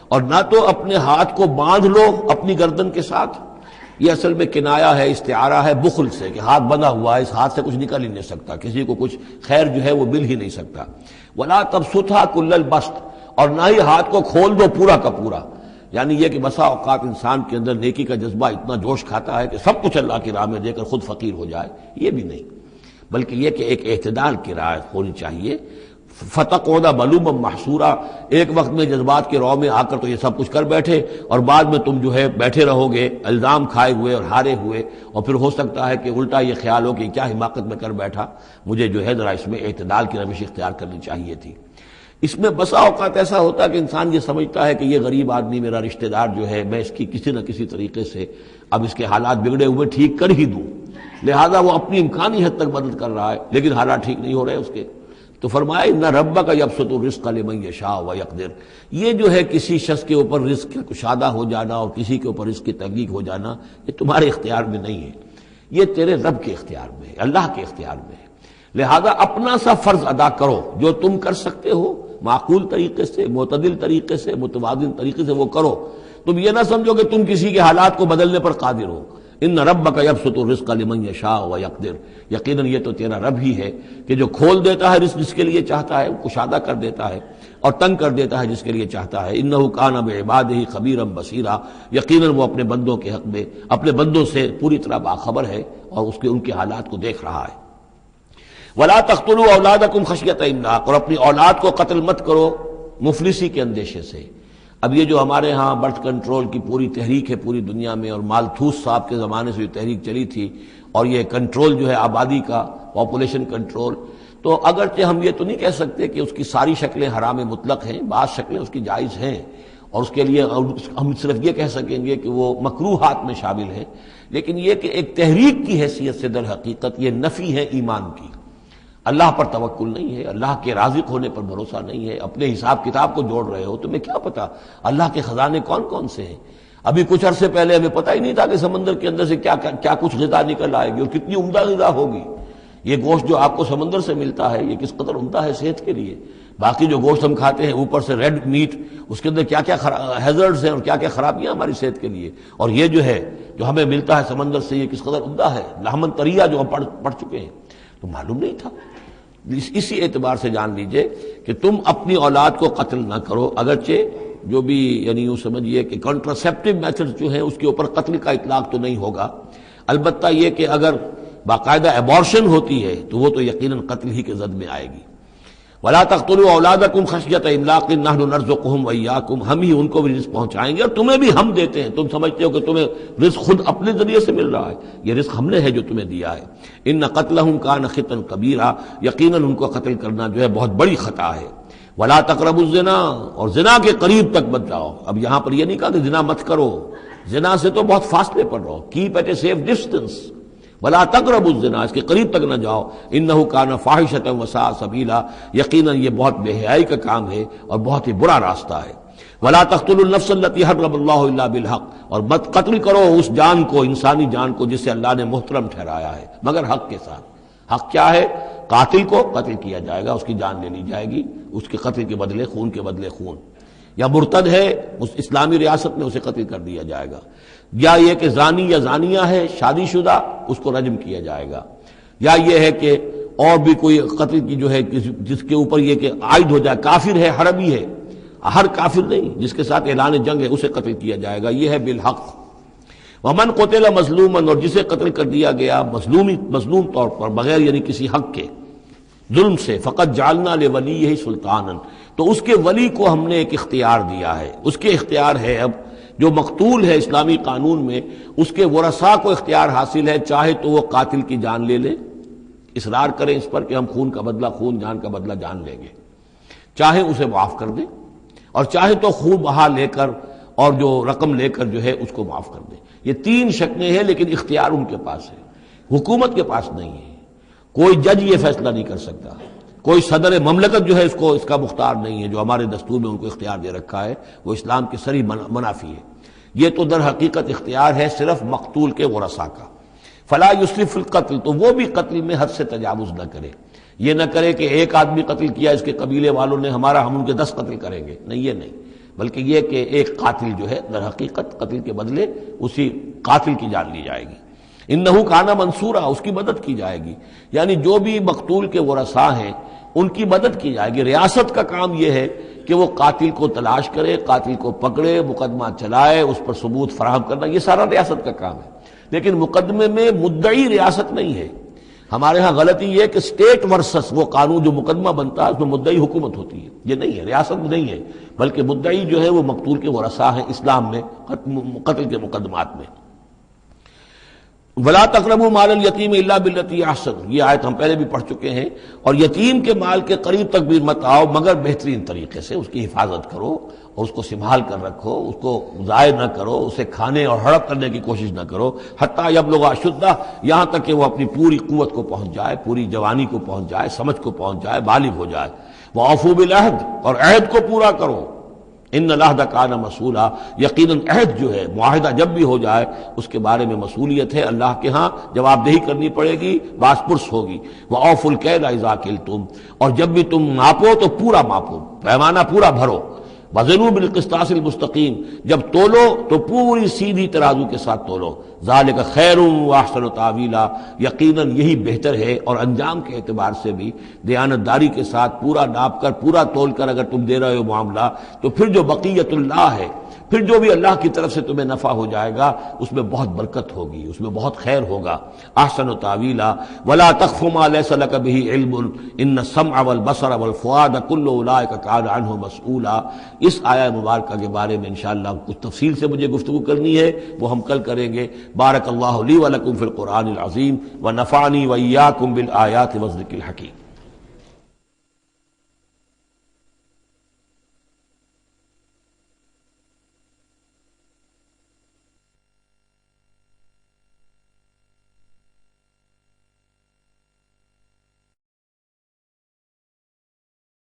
اور نہ تو اپنے ہاتھ کو باندھ لو اپنی گردن کے ساتھ، یہ اصل میں کنایا ہے، استعارہ ہے بخل سے، کہ ہاتھ بندھا ہوا ہے، اس ہاتھ سے کچھ نکل ہی نہیں سکتا، کسی کو کچھ خیر جو ہے وہ مل ہی نہیں سکتا۔ وَلَا تَبْسُطْهَا كُلَّ الْبَسْطِ، اور نہ ہی ہاتھ کو کھول دو پورا کا پورا، یعنی یہ کہ بسا اوقات انسان کے اندر نیکی کا جذبہ اتنا جوش کھاتا ہے کہ سب کچھ اللہ کی راہ میں دے کر خود فقیر ہو جائے، یہ بھی نہیں، بلکہ یہ کہ ایک اعتدال کی رعایت ہونی چاہیے۔ فَتَقْعُدَ مَلُومًا مَحْسُورًا، ایک وقت میں جذبات کے رو میں آ کر تو یہ سب کچھ کر بیٹھے، اور بعد میں تم جو ہے بیٹھے رہو گے الزام کھائے ہوئے اور ہارے ہوئے، اور پھر ہو سکتا ہے کہ الٹا یہ خیال ہو کہ کیا حماقت میں کر بیٹھا، مجھے جو ہے ذرا اس میں اعتدال کی روش اختیار کرنی چاہیے تھی۔ اس میں بسا اوقات ایسا ہوتا ہے کہ انسان یہ سمجھتا ہے کہ یہ غریب آدمی میرا رشتہ دار جو ہے، میں اس کی کسی نہ کسی طریقے سے اب اس کے حالات بگڑے ہوئے ٹھیک کر ہی دوں، لہذا وہ اپنی امکانی حد تک مدد کر رہا ہے، لیکن حالات ٹھیک نہیں ہو رہے اس کے، تو فرمایا ان ربک یبسط الرزق لمن یشاء ویقدر، یہ جو ہے کسی شخص کے اوپر رزق کشادہ ہو جانا اور کسی کے اوپر رزق کی تحقیق ہو جانا، یہ تمہارے اختیار میں نہیں ہے، یہ تیرے رب کے اختیار میں ہے، اللہ کے اختیار میں ہے، لہذا اپنا سا فرض ادا کرو جو تم کر سکتے ہو، معقول طریقے سے، معتدل طریقے سے، متوازن طریقے سے وہ کرو، تم یہ نہ سمجھو کہ تم کسی کے حالات کو بدلنے پر قادر ہو۔ ان ربک یبسط الرزق لمن یشاء ویقدر، یقیناً یہ تو تیرا رب ہی ہے کہ جو کھول دیتا ہے رزق جس کے لیے چاہتا ہے، کشادہ کر دیتا ہے اور تنگ کر دیتا ہے جس کے لیے چاہتا ہے۔ انہ کان بعبادہ خبیرا بصیرا، یقیناً وہ اپنے بندوں کے حق میں اپنے بندوں سے پوری طرح باخبر ہے اور ان کے حالات کو دیکھ رہا ہے۔ ولا تقتلوا اولادکم خشیۃ املاق، اور اپنی اولاد کو قتل مت کرو مفلسی کے اندیشے سے۔ اب یہ جو ہمارے ہاں برتھ کنٹرول کی پوری تحریک ہے پوری دنیا میں، اور مالتھوس صاحب کے زمانے سے جو تحریک چلی تھی، اور یہ کنٹرول جو ہے آبادی کا، پاپولیشن کنٹرول، تو اگرچہ ہم یہ تو نہیں کہہ سکتے کہ اس کی ساری شکلیں حرام مطلق ہیں، بعض شکلیں اس کی جائز ہیں، اور اس کے لیے ہم صرف یہ کہہ سکیں گے کہ وہ مکروہات میں شامل ہیں، لیکن یہ کہ ایک تحریک کی حیثیت سے در حقیقت یہ نفی ہے ایمان کی۔ اللہ پر توکل نہیں ہے، اللہ کے رازق ہونے پر بھروسہ نہیں ہے، اپنے حساب کتاب کو جوڑ رہے ہو، تمہیں کیا پتا اللہ کے خزانے کون کون سے ہیں۔ ابھی کچھ عرصے پہلے ہمیں پتہ ہی نہیں تھا کہ سمندر کے اندر سے کیا کچھ غذا نکل آئے گی اور کتنی عمدہ غذا ہوگی. یہ گوشت جو آپ کو سمندر سے ملتا ہے یہ کس قدر عمدہ ہے صحت کے لیے. باقی جو گوشت ہم کھاتے ہیں اوپر سے ریڈ میٹ، اس کے اندر کیا کیا ہیزرڈز ہیں اور کیا کیا خرابیاں ہماری صحت کے لیے. اور یہ جو ہے جو ہمیں ملتا ہے سمندر سے یہ کس قدر عمدہ ہے، لحمن طریہ جو ہم پڑھ چکے ہیں. تو معلوم نہیں تھا. اسی اعتبار سے جان لیجئے کہ تم اپنی اولاد کو قتل نہ کرو، اگرچہ جو بھی یعنی یوں سمجھیے کہ کنٹراسیپٹیو میتھڈ جو ہیں اس کے اوپر قتل کا اطلاق تو نہیں ہوگا. البتہ یہ کہ اگر باقاعدہ ایبارشن ہوتی ہے تو وہ تو یقیناً قتل ہی کے زد میں آئے گی. وَلَا تَقْتُلُوا أَوْلَادَكُمْ خَشْيَةَ إِمْلَاقٍ نَحْنُ نَرْزُقُهُمْ وَإِيَّاكُمْ، ہم ہی ان کو بھی رزق پہنچائیں گے اور تمہیں بھی ہم دیتے ہیں. تم سمجھتے ہو کہ تمہیں رزق خود اپنے ذریعے سے مل رہا ہے، یہ رزق ہم نے ہے جو تمہیں دیا ہے. إِنَّ قَتْلَهُمْ كَانَ خِطًا كَبِيرًا، یقیناً ان کو قتل کرنا جو ہے بہت بڑی خطا ہے. وَلَا تَقْرَبُوا الزِّنَا، اور زنا کے قریب تک مت جاؤ. اب یہاں پر یہ نہیں کہا کہ زنا مت کرو، زنا سے تو بہت فاصلے پر رہو. Keep it a safe distance. وَلَا تَقْرَبُوا الزِّنَا، اس کے قریب تک نہ جاؤ. إِنَّهُ كَانَ فَاحِشَةً وَسَاءَ سَبِيلًا، یقیناً یہ بہت بے حیائی کا کام ہے اور بہت ہی برا راستہ ہے. وَلَا تَقْتُلُوا النَّفْسَ الَّتِي حَرَّمَ اللَّهُ إِلَّا بِالْحَقِّ، اور مت قتل کرو اس جان کو، انسانی جان کو جسے اللہ نے محترم ٹھہرایا ہے مگر حق کے ساتھ. حق کیا ہے؟ قاتل کو قتل کیا جائے گا، اس کی جان لے لی جائے گی، اس کے قتل کے بدلے خون کے بدلے خون. یا مرتد ہے اس اسلامی ریاست میں اسے قتل کر دیا جائے گا. یا یہ کہ زانی یا زانیہ ہے شادی شدہ، اس کو رجم کیا جائے گا. یا یہ ہے کہ اور بھی کوئی قتل کی جو ہے جس کے اوپر یہ کہ عائد ہو جائے، کافر ہے حربی ہے، ہر کافر نہیں، جس کے ساتھ اعلان جنگ ہے اسے قتل کیا جائے گا. یہ ہے بالحق. ومن قتل مظلوما، اور جسے قتل کر دیا گیا مظلوم طور پر بغیر یعنی کسی حق کے ظلم سے، فقط جعلنا لولیہ سلطانا، تو اس کے ولی کو ہم نے ایک اختیار دیا ہے. اس کے اختیار ہے اب جو مقتول ہے اسلامی قانون میں اس کے ورثاء کو اختیار حاصل ہے، چاہے تو وہ قاتل کی جان لے لے، اصرار کریں اس پر کہ ہم خون کا بدلہ خون، جان کا بدلہ جان لیں گے، چاہے اسے معاف کر دیں اور چاہے تو خون بہا لے کر اور جو رقم لے کر جو ہے اس کو معاف کر دیں. یہ تین شکلیں ہیں لیکن اختیار ان کے پاس ہے، حکومت کے پاس نہیں ہے. کوئی جج یہ فیصلہ نہیں کر سکتا، کوئی صدر مملکت جو ہے اس کا مختار نہیں ہے. جو ہمارے دستور میں ان کو اختیار دے رکھا ہے وہ اسلام کے صریح منافی ہے. یہ تو در حقیقت اختیار ہے صرف مقتول کے ورثاء کا. فلا یسرف فی القتل، تو وہ بھی قتل میں حد سے تجاوز نہ کرے. یہ نہ کرے کہ ایک آدمی قتل کیا اس کے قبیلے والوں نے ہم ان کے 10 قتل کریں گے، نہیں، یہ نہیں، بلکہ یہ کہ ایک قاتل جو ہے در حقیقت قتل کے بدلے اسی قاتل کی جان لی جائے گی. انہو کانا منصورا، اس کی مدد کی جائے گی. یعنی جو بھی مقتول کے ورثاء ہیں ان کی مدد کی جائے گی. ریاست کا کام یہ ہے کہ وہ قاتل کو تلاش کرے، قاتل کو پکڑے، مقدمہ چلائے، اس پر ثبوت فراہم کرنا، یہ سارا ریاست کا کام ہے. لیکن مقدمے میں مدعی ریاست نہیں ہے. ہمارے ہاں غلطی یہ کہ اسٹیٹ ورسس وہ قانون جو مقدمہ بنتا ہے اس میں مدعی حکومت ہوتی ہے. یہ نہیں ہے، ریاست نہیں ہے، بلکہ مدعی جو ہے وہ مقتول کے ورثاء ہیں اسلام میں قتل کے مقدمات میں. وَلَا تَقْرَبُوا مَالَ الْيَتِيمِ إِلَّا بِالَّتِي أَحْسَنُ، یہ آیت ہم پہلے بھی پڑھ چکے ہیں. اور یتیم کے مال کے قریب تک بھی مت آؤ مگر بہترین طریقے سے. اس کی حفاظت کرو اور اس کو سنبھال کر رکھو، اس کو ضائع نہ کرو، اسے کھانے اور ہڑپ کرنے کی کوشش نہ کرو. حتیٰ یبلغ اشدہ، یہاں تک کہ وہ اپنی پوری قوت کو پہنچ جائے، پوری جوانی کو پہنچ جائے، سمجھ کو پہنچ جائے، بالغ ہو جائے. وَأَوْفُوا بِالْعَهْدِ، اور عہد کو پورا کرو. ان العہد کان مسئولا، یقیناً عہد جو ہے معاہدہ جب بھی ہو جائے اس کے بارے میں مسئولیت ہے اللہ کے ہاں، جواب دہی کرنی پڑے گی، باس پرس ہوگی. وَأَوْفُوا الْكَيْلَ إِذَا كِلْتُمْ، اور جب بھی تم ناپو تو پورا ماپو، پیمانہ پورا بھرو. وزنوا بالقسطاس المستقیم، جب تولو تو پوری سیدھی ترازو کے ساتھ تولو. ذالک خیر واحسن تاویلا، یقیناً یہی بہتر ہے اور انجام کے اعتبار سے بھی دیانتداری کے ساتھ پورا ناپ کر پورا تول کر اگر تم دے رہے ہو معاملہ، تو پھر جو بقیت اللہ ہے، پھر جو بھی اللہ کی طرف سے تمہیں نفع ہو جائے گا اس میں بہت برکت ہوگی، اس میں بہت خیر ہوگا. احسن تاویلا ولا تخف ما ليس لك به علم ان السمع والبصر والفؤاد كل اولئك كان عنه مسؤولا. اس آیہ مبارکہ کے بارے میں انشاءاللہ کچھ تفصیل سے مجھے گفتگو کرنی ہے، وہ ہم کل کریں گے. بارک اللہ لی ولکم فی القرآن العظیم ونفعنی وإیاکم بالآیات والذکر الحکیم.